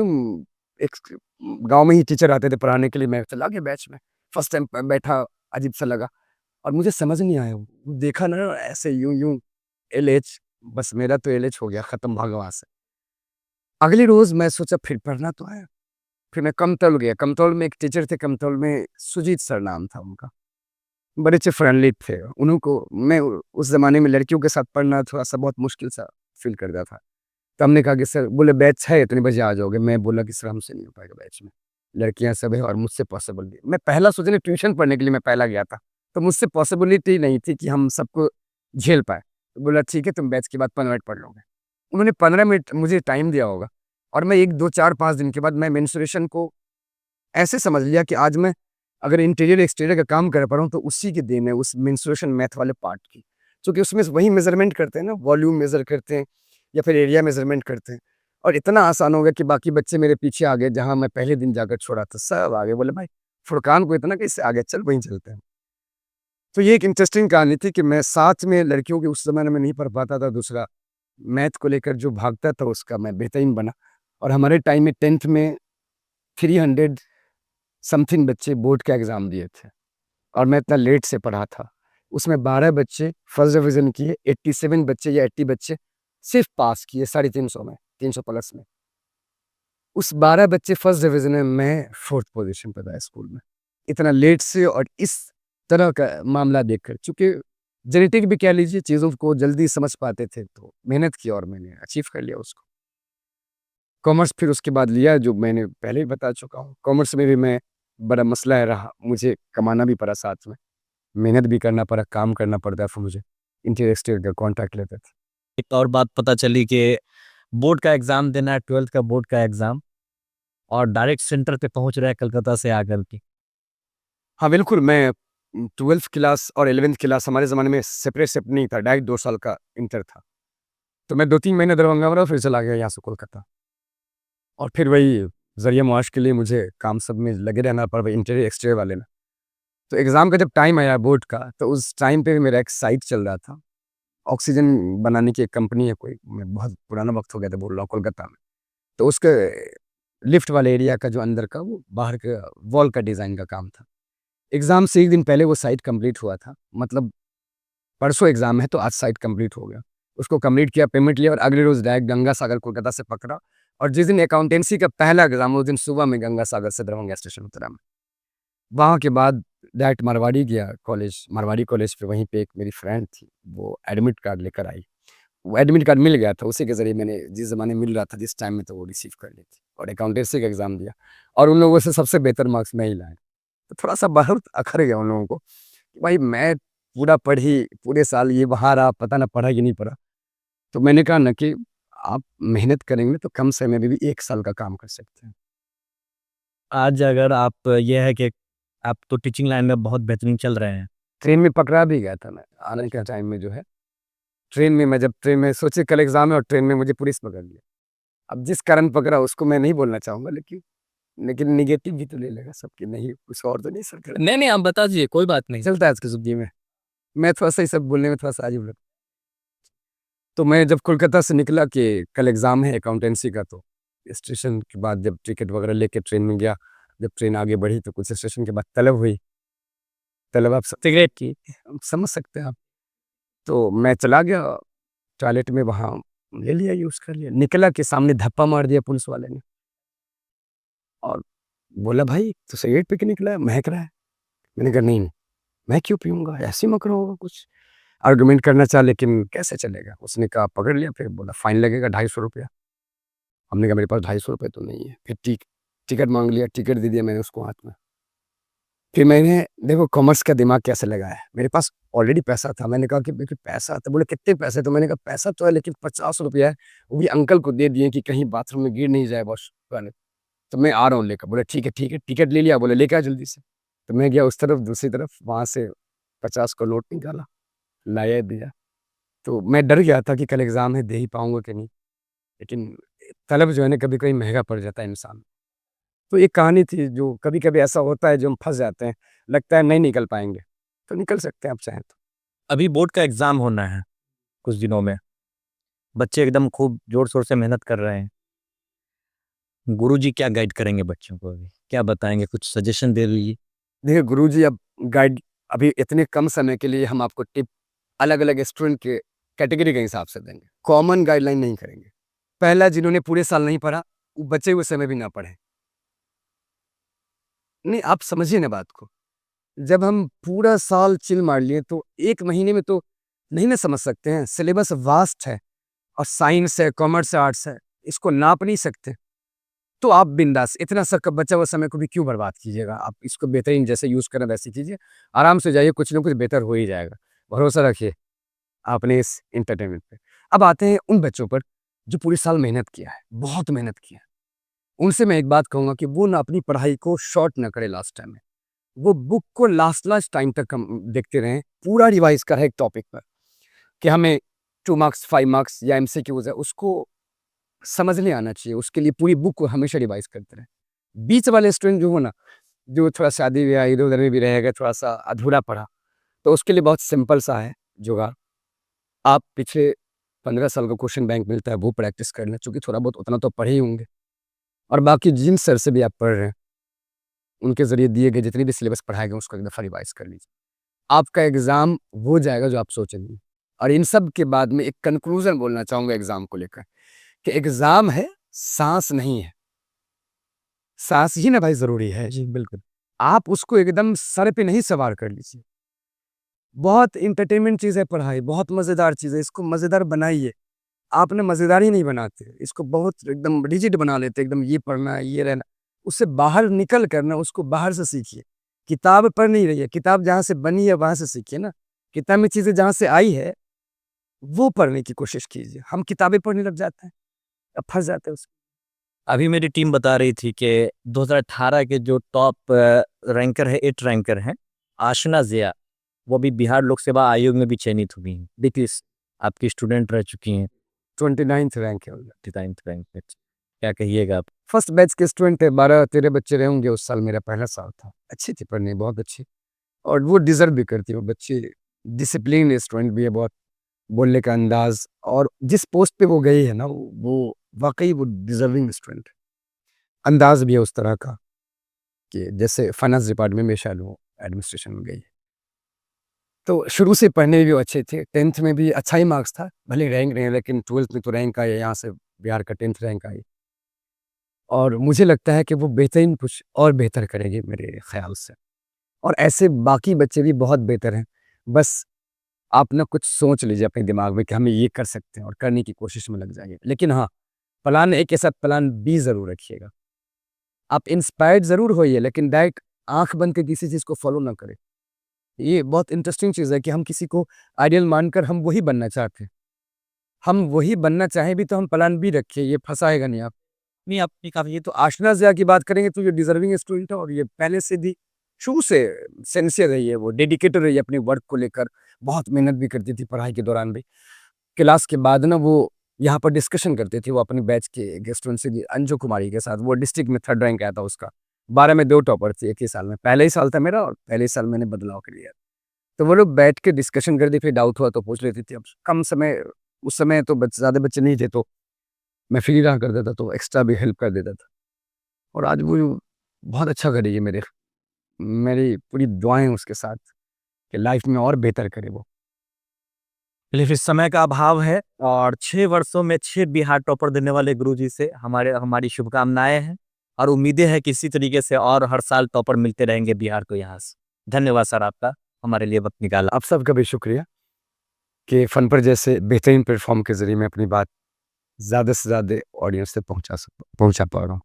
एक गांव में ही टीचर आते थे पढ़ाने के लिए। मैं चला गया बैच में, फर्स्ट टाइम बैठा, अजीब सा लगा, और मुझे समझ नहीं आया। वो देखा ना ऐसे यूं यूं, एलएच, बस मेरा तो एलएच हो गया, खत्म, भागा वहां से। अगली रोज मैं सोचा फिर पढ़ना तो है। फिर मैं कमतौल गया। कमतौल में एक टीचर थे, कमतौल में सुजीत सर नाम था उनका, बड़े अच्छे फ्रेंडली थे। उनको मैं उस जमाने में लड़कियों के साथ पढ़ना थोड़ा सा बहुत मुश्किल सा फील करता था। तो हमने कहा कि सर, बोले बैच है इतने बजे आ जाओगे। मैं बोला कि सर हमसे नहीं हो पाएगा बैच में, लड़कियां सब है और मुझसे पॉसिबल नहीं। मैं पहला सोचने ट्यूशन पढ़ने के लिए मैं पहला गया था, तो मुझसे पॉसिबिलिटी नहीं थी कि हम सबको झेल पाए। तो बोला ठीक है, तुम बैच के बाद 15 मिनट पढ़ लोगे। उन्होंने 15 मिनट मुझे टाइम दिया होगा, और मैं 1 2 4 5 दिन के बाद मैं मेंस्ट्रुएशन को ऐसे समझ लिया कि आज मैं अगर इंटीरियर एक्सटीरियर का काम कर पा रहा हूँ तो उसी की देन है, उस मेंस्ट्रुएशन मैथ वाले पार्ट की। क्योंकि उसमें वही मेजरमेंट करते हैं ना, वॉल्यूम मेजर करते हैं या फिर एरिया मेजरमेंट करते हैं। और इतना आसान हो गया कि बाकी बच्चे मेरे पीछे आ गए, जहाँ मैं पहले दिन जाकर छोड़ा था सब आगे। बोले भाई फुरकान को इतना कैसे आगे, चल वहीं चलते हैं। तो ये एक इंटरेस्टिंग कहानी थी कि मैं साथ में लड़कियों के उस जमाने में नहीं पढ़ पाता था। दूसरा, मैथ को लेकर जो भागता था उसका मैं बेहतरीन बना। और हमारे टाइम में 10th में 300 समथिंग बच्चे बोर्ड का एग्ज़ाम दिए थे, और मैं इतना लेट से पढ़ा था। उसमें 12 बच्चे फर्स्ट डिवीज़न किए, 87 बच्चे या 80 बच्चे सिर्फ पास किए 350 में, 300 प्लस में। उस 12 बच्चे फर्स्ट डिवीज़न में, मैं 4th पोजीशन पे था स्कूल में। इतना लेट से और इस तरह का मामला देखकर, चूँकि जेनेटिक भी कह लीजिए, चीज़ों को जल्दी समझ पाते थे, तो मेहनत की और मैंने अचीव कर लिया उसको। कॉमर्स फिर उसके बाद लिया, जो मैंने पहले ही बता चुका हूँ। कॉमर्स में भी मैं बड़ा मसला है रहा, मुझे कमाना भी पड़ा साथ में, मेहनत भी करना पड़ा, काम करना पड़ता था मुझे। इंटीरियर एक्सटीरियर का कॉन्ट्रैक्ट लेते थे। एक और बात पता चली कि बोर्ड का एग्ज़ाम देना है, 12th का बोर्ड का एग्ज़ाम, और डायरेक्ट सेंटर पे पहुँच रहे हैं कलकत्ता से आकर के। हाँ, बिल्कुल, मैं 12th क्लास और 11th क्लास हमारे ज़माने में सेपरेट नहीं था, डायरेक्ट 2 साल का इंटर था। तो मैं 2-3 महीने दरभंगा में रहा, फिर चला गया यहाँ से कोलकाता। और फिर वही ज़रिए-मुआश के लिए मुझे काम सब में लगे रहना पड़ा, वही इंटीरियर एक्सटीरियर वाले में। तो एग्ज़ाम का जब टाइम आया बोर्ड का, तो उस टाइम पे मेरा एक साइट चल रहा था। ऑक्सीजन बनाने की एक कंपनी है कोई, मैं बहुत पुराना वक़्त हो गया था बोल रहा हूँ, कोलकाता में। तो उसके लिफ्ट वाले एरिया का जो अंदर का, वो बाहर के वॉल का डिज़ाइन का काम था। एग्ज़ाम से 1 दिन पहले वो साइट कंप्लीट हुआ था। मतलब परसों एग्ज़ाम है, तो आज साइट कंप्लीट हो गया। उसको कंप्लीट किया, पेमेंट लिया और अगले रोज़ डायरेक्ट गंगा सागर कोलकाता से पकड़ा, और जिस दिन अकाउंटेंसी का पहला एग्ज़ाम, उस दिन सुबह में गंगा सागर से दरभंगा स्टेशन उतरा मैं। वहाँ के बाद डायरेक्ट मारवाड़ी गया कॉलेज, मारवाड़ी कॉलेज पे वहीं पे एक मेरी फ्रेंड थी, वो एडमिट कार्ड लेकर आई। वो एडमिट कार्ड मिल गया था, उसी के ज़रिए मैंने जिस ज़माने मिल रहा था, जिस टाइम में, तो वो रिसीव कर ली थी और अकाउंटेंसी का एग्ज़ाम दिया, और उन लोगों से सबसे बेहतर मार्क्स मैं ही लाया। तो थोड़ा-सा बहुत अखर गया उन लोगों को, कि भाई मैं पूरा पढ़ी, पूरे साल ये वहाँ रहा, पता ना पढ़ा कि नहीं पढ़ा। तो मैंने कहा ना कि आप मेहनत करेंगे तो कम समय में भी 1 साल का काम कर सकते हैं। आज अगर आप ये है कि आप तो टीचिंग लाइन में बहुत बेहतरीन चल रहे हैं। ट्रेन में पकड़ा भी गया था मैं, आने के टाइम में जो है, ट्रेन में मैं जब ट्रेन में सोचिए कल एग्ज़ाम है और ट्रेन में मुझे पुलिस पकड़ लिया। अब जिस कारण पकड़ा उसको मैं नहीं बोलना चाहूँगा, लेकिन लेकिन नेगेटिव भी तो ले लेगा सब कि नहीं, कुछ और तो नहीं सर कर नहीं, नहीं, आप बता दीजिए, कोई बात नहीं। चलता है आज की ज़िंदगी में। मैं थोड़ा-सा ये सब बोलने में थोड़ा-सा अजीब लगता है। तो मैं जब कोलकाता से निकला कि कल एग्ज़ाम है अकाउंटेंसी का, तो स्टेशन के बाद जब टिकट वगैरह लेके ट्रेन में गया, जब ट्रेन आगे बढ़ी तो कुछ स्टेशन के बाद तलब हुई। तलब आप सिगरेट की, समझ सकते हैं आप। तो मैं चला गया टॉयलेट में, वहाँ ले लिया, यूज़ कर लिया। निकला कि सामने धप्पा मार दिया पुलिस वाले ने, और बोला, "भाई तू सिगरेट पी के निकला है, महक रहा है।" मैंने कहा, "नहीं, नहीं, मैं क्यों पीऊँगा? ऐसे ही मक रहा होगा कुछ।" आर्गुमेंट करना चाहा, लेकिन कैसे चलेगा? उसने कहा पकड़ लिया, फिर बोला फाइन लगेगा ₹250। हमने कहा मेरे पास ₹250 तो नहीं है। फिर टिकट माँग लिया, टिकट दे दिया मैंने उसको हाथ में। फिर मैंने, देखो कॉमर्स का दिमाग कैसे लगाया है, मेरे पास ऑलरेडी पैसा था। मैंने कहा कि देखिए पैसा था, बोले कितने पैसे? तो मैंने कहा पैसा तो है, लेकिन ₹50 है, वो भी अंकल को दे दिए कि कहीं बाथरूम में गिर नहीं जाए वॉश वाले। तो मैं आ रहा हूँ लेकर। बोले ठीक है, टिकट ले लिया? बोले लेके आ जल्दी से। तो मैं गया उस तरफ, दूसरी तरफ, वहाँ से 50 का नोट निकाला, लाया, दिया। तो मैं डर गया था कि कल एग्ज़ाम है, दे ही पाऊँगा कि नहीं। लेकिन तलब जो है ना, कभी-कभी महँगा पड़ जाता है इंसान। तो एक कहानी थी, जो कभी-कभी ऐसा होता है, जो हम फँस जाते हैं, लगता है नहीं निकल पाएँगे, तो निकल सकते हैं आप चाहें तो। अभी बोर्ड का एग्ज़ाम होना है कुछ दिनों में। बच्चे एकदम खूब ज़ोर-शोर से मेहनत कर रहे हैं। गुरुजी क्या गाइड करेंगे बच्चों को अभी? क्या बताएँगे? कुछ सजेशन दे दीजिए। देखिए गुरुजी, अब गाइड, अभी इतने कम समय के लिए हम आपको टिप अलग-अलग स्टूडेंट के कैटेगरी के हिसाब से देंगे। कॉमन गाइडलाइन नहीं करेंगे। पहला, जिन्होंने पूरे साल नहीं पढ़ा, वो बचे हुए समय भी ना पढ़ें। नहीं, आप समझिए ना बात को। जब हम पूरा साल चिल मार लिए, तो 1 महीने में तो नहीं ना समझ सकते हैं। सिलेबस वास्ट है, और साइंस है, कॉमर्स है, आर्ट्स है, इसको नाप नहीं सकते। तो आप बिंदास इतना सा बचा हुआ समय को भी क्यों बर्बाद कीजिएगा? आप इसको बेहतरीन जैसे यूज़ करें वैसे कीजिए। आराम से जाइए, कुछ ना कुछ बेहतर हो ही जाएगा। भरोसा रखिए आपने इस एंटरटेनमेंट पे। अब आते हैं उन बच्चों पर जो पूरे साल मेहनत किया है, बहुत मेहनत किया है। उनसे मैं एक बात कहूँगा कि वो ना अपनी पढ़ाई को शॉर्ट ना करें लास्ट टाइम में। वो बुक को लास्ट टाइम तक हम देखते रहें, पूरा रिवाइज़ करें एक टॉपिक पर, कि हमें 2 मार्क्स, 5 मार्क्स या एमसीक्यूज़ है, उसको समझने आना चाहिए। उसके लिए पूरी बुक को हमेशा रिवाइज़ करते रहें। बीच वाले स्टूडेंट जो हो ना, जो थोड़ा शादी-ब्याह इधर-उधर में भी रहेगा, थोड़ा-सा अधूरा पढ़ा, तो उसके लिए बहुत सिंपल सा है जुगाड़। आप पिछले 15 साल का क्वेश्चन बैंक मिलता है, वो प्रैक्टिस कर लें, चूँकि थोड़ा बहुत उतना तो पढ़े ही होंगे। और बाकी जिन सर से भी आप पढ़ रहे हैं, उनके ज़रिए दिए गए जितने भी सिलेबस पढ़ाए गए, उसको एक दफ़ा रिवाइज़ कर लीजिए। आपका एग्ज़ाम हो जाएगा जो आप सोचे नहीं। और इन सब के बाद में एक कन्क्लूज़न बोलना चाहूँगा एग्ज़ाम को लेकर, कि एग्ज़ाम है, साँस नहीं है। साँस ही ना भाई ज़रूरी है। जी, बिल्कुल। आप उसको एकदम सर पे नहीं सवार कर लीजिए। बहुत इंटरटेनमेंट चीज़ है पढ़ाई, बहुत मज़ेदार चीज़ है, इसको मज़ेदार बनाइए। आपने मज़ेदार ही नहीं बनाते, इसको बहुत एकदम रिजिड बना लेते, एकदम ये पढ़ना है, ये रहना। उससे बाहर निकल कर ना उसको बाहर से सीखिए। किताब पढ़ नहीं रही है, किताब जहाँ से बनी है वहाँ से सीखिए ना। किताब में चीज़ें जहाँ से आई है, वो पढ़ने की कोशिश कीजिए। हम किताबें पढ़ने लग जाते हैं, अब फँस जाते हैं उसमें। अभी मेरी टीम बता रही थी कि 2018 के जो टॉप रैंकर है, 8 रैंकर हैं, आशना ज़िया, वो भी बिहार लोक सेवा आयोग में भी चयनित हुई हैं। देखिए आपकी स्टूडेंट रह चुकी हैं 29th रैंक है उनका। 9th रैंक में। क्या कहिएगा आप? फर्स्ट बैच के स्टूडेंट थे, 12-13 बच्चे रहे होंगे उस साल, मेरा पहला साल था। अच्छी थी पढ़ने, बहुत अच्छी, और वो डिज़र्व भी करती है वो बच्ची। डिसिप्लिन स्टूडेंट भी है बहुत, बोलने का अंदाज़, और जिस पोस्ट पे वो गई है ना, वो वाक़ई वो डिज़र्विंग स्टूडेंट है। अंदाज़ भी है उस तरह का कि जैसे फाइनेंस डिपार्टमेंट में शायद वो एडमिनिस्ट्रेशन में गई है। तो शुरू से पढ़ने में भी वो अच्छे थे, 10th में भी अच्छा ही मार्क्स था, भले रैंक नहीं, लेकिन 12th में तो रैंक आई है, यहाँ से बिहार का 10th रैंक आई। और मुझे लगता है कि वो बेहतरीन कुछ और बेहतर करेंगे मेरे ख़्याल से, और ऐसे बाकी बच्चे भी बहुत बेहतर हैं। बस आप ना कुछ सोच लीजिए अपने दिमाग में कि हम ये कर सकते हैं, और करने की कोशिश में लग जाइए। लेकिन हाँ, प्लान ए के साथ प्लान बी ज़रूर रखिएगा। आप इंस्पायर्ड ज़रूर होइए, लेकिन डायरेक्ट आँख बंद के किसी चीज़ को फ़ॉलो ना करें। ये बहुत इंटरेस्टिंग चीज़ है कि हम किसी को आइडियल मानकर हम वही बनना चाहते हैं। हम वही बनना चाहें भी तो हम प्लान बी रखिए, ये फँसाएगा नहीं आप। नहीं, आपने काफ़ी ये तो आशना ज़िया की बात करेंगे तो ये डिज़र्विंग स्टूडेंट है, और ये पहले से भी शुरू से सिंसियर रही है, वो डेडिकेटेड रही है अपने वर्क को लेकर, बहुत मेहनत भी करती थी पढ़ाई के दौरान भी। क्लास के बाद ना वो यहाँ पर डिस्कशन करती थी, वो अपने बैच के एक स्टूडेंट से, अंजू कुमारी के साथ, वो डिस्ट्रिक्ट में 3rd रैंक आया था उसका। 12 में 2 टॉपर थे एक ही साल में, पहले ही साल था मेरा, और पहले ही साल मैंने बदलाव कर लिया। तो वो लोग बैठ के डिस्कशन करते, फिर डाउट हुआ तो पूछ लेती थी। अब कम समय, उस समय तो ज़्यादा बच्चे नहीं थे, तो मैं फ्री रहा करता था, तो एक्स्ट्रा भी हेल्प कर देता था। और आज वो बहुत अच्छा करेगी, मेरी पूरी दुआएँ हैं उसके साथ कि लाइफ में और बेहतर करे वो। चलिए, फिर समय का अभाव है और 6 वर्षों में 6 बिहार टॉपर देने वाले गुरुजी से हमारी शुभकामनाएँ हैं, और उम्मीदें हैं कि इसी तरीके से और हर साल टॉपर मिलते रहेंगे बिहार को यहाँ से। धन्यवाद सर आपका, हमारे लिए वक़्त निकाला। आप सबका भी शुक्रिया कि फन पर जैसे बेहतरीन प्लेटफ़ॉर्म के ज़रिए मैं अपनी बात ज़्यादा से ज़्यादा ऑडियंस तक पहुँचा पा रहा हूँ।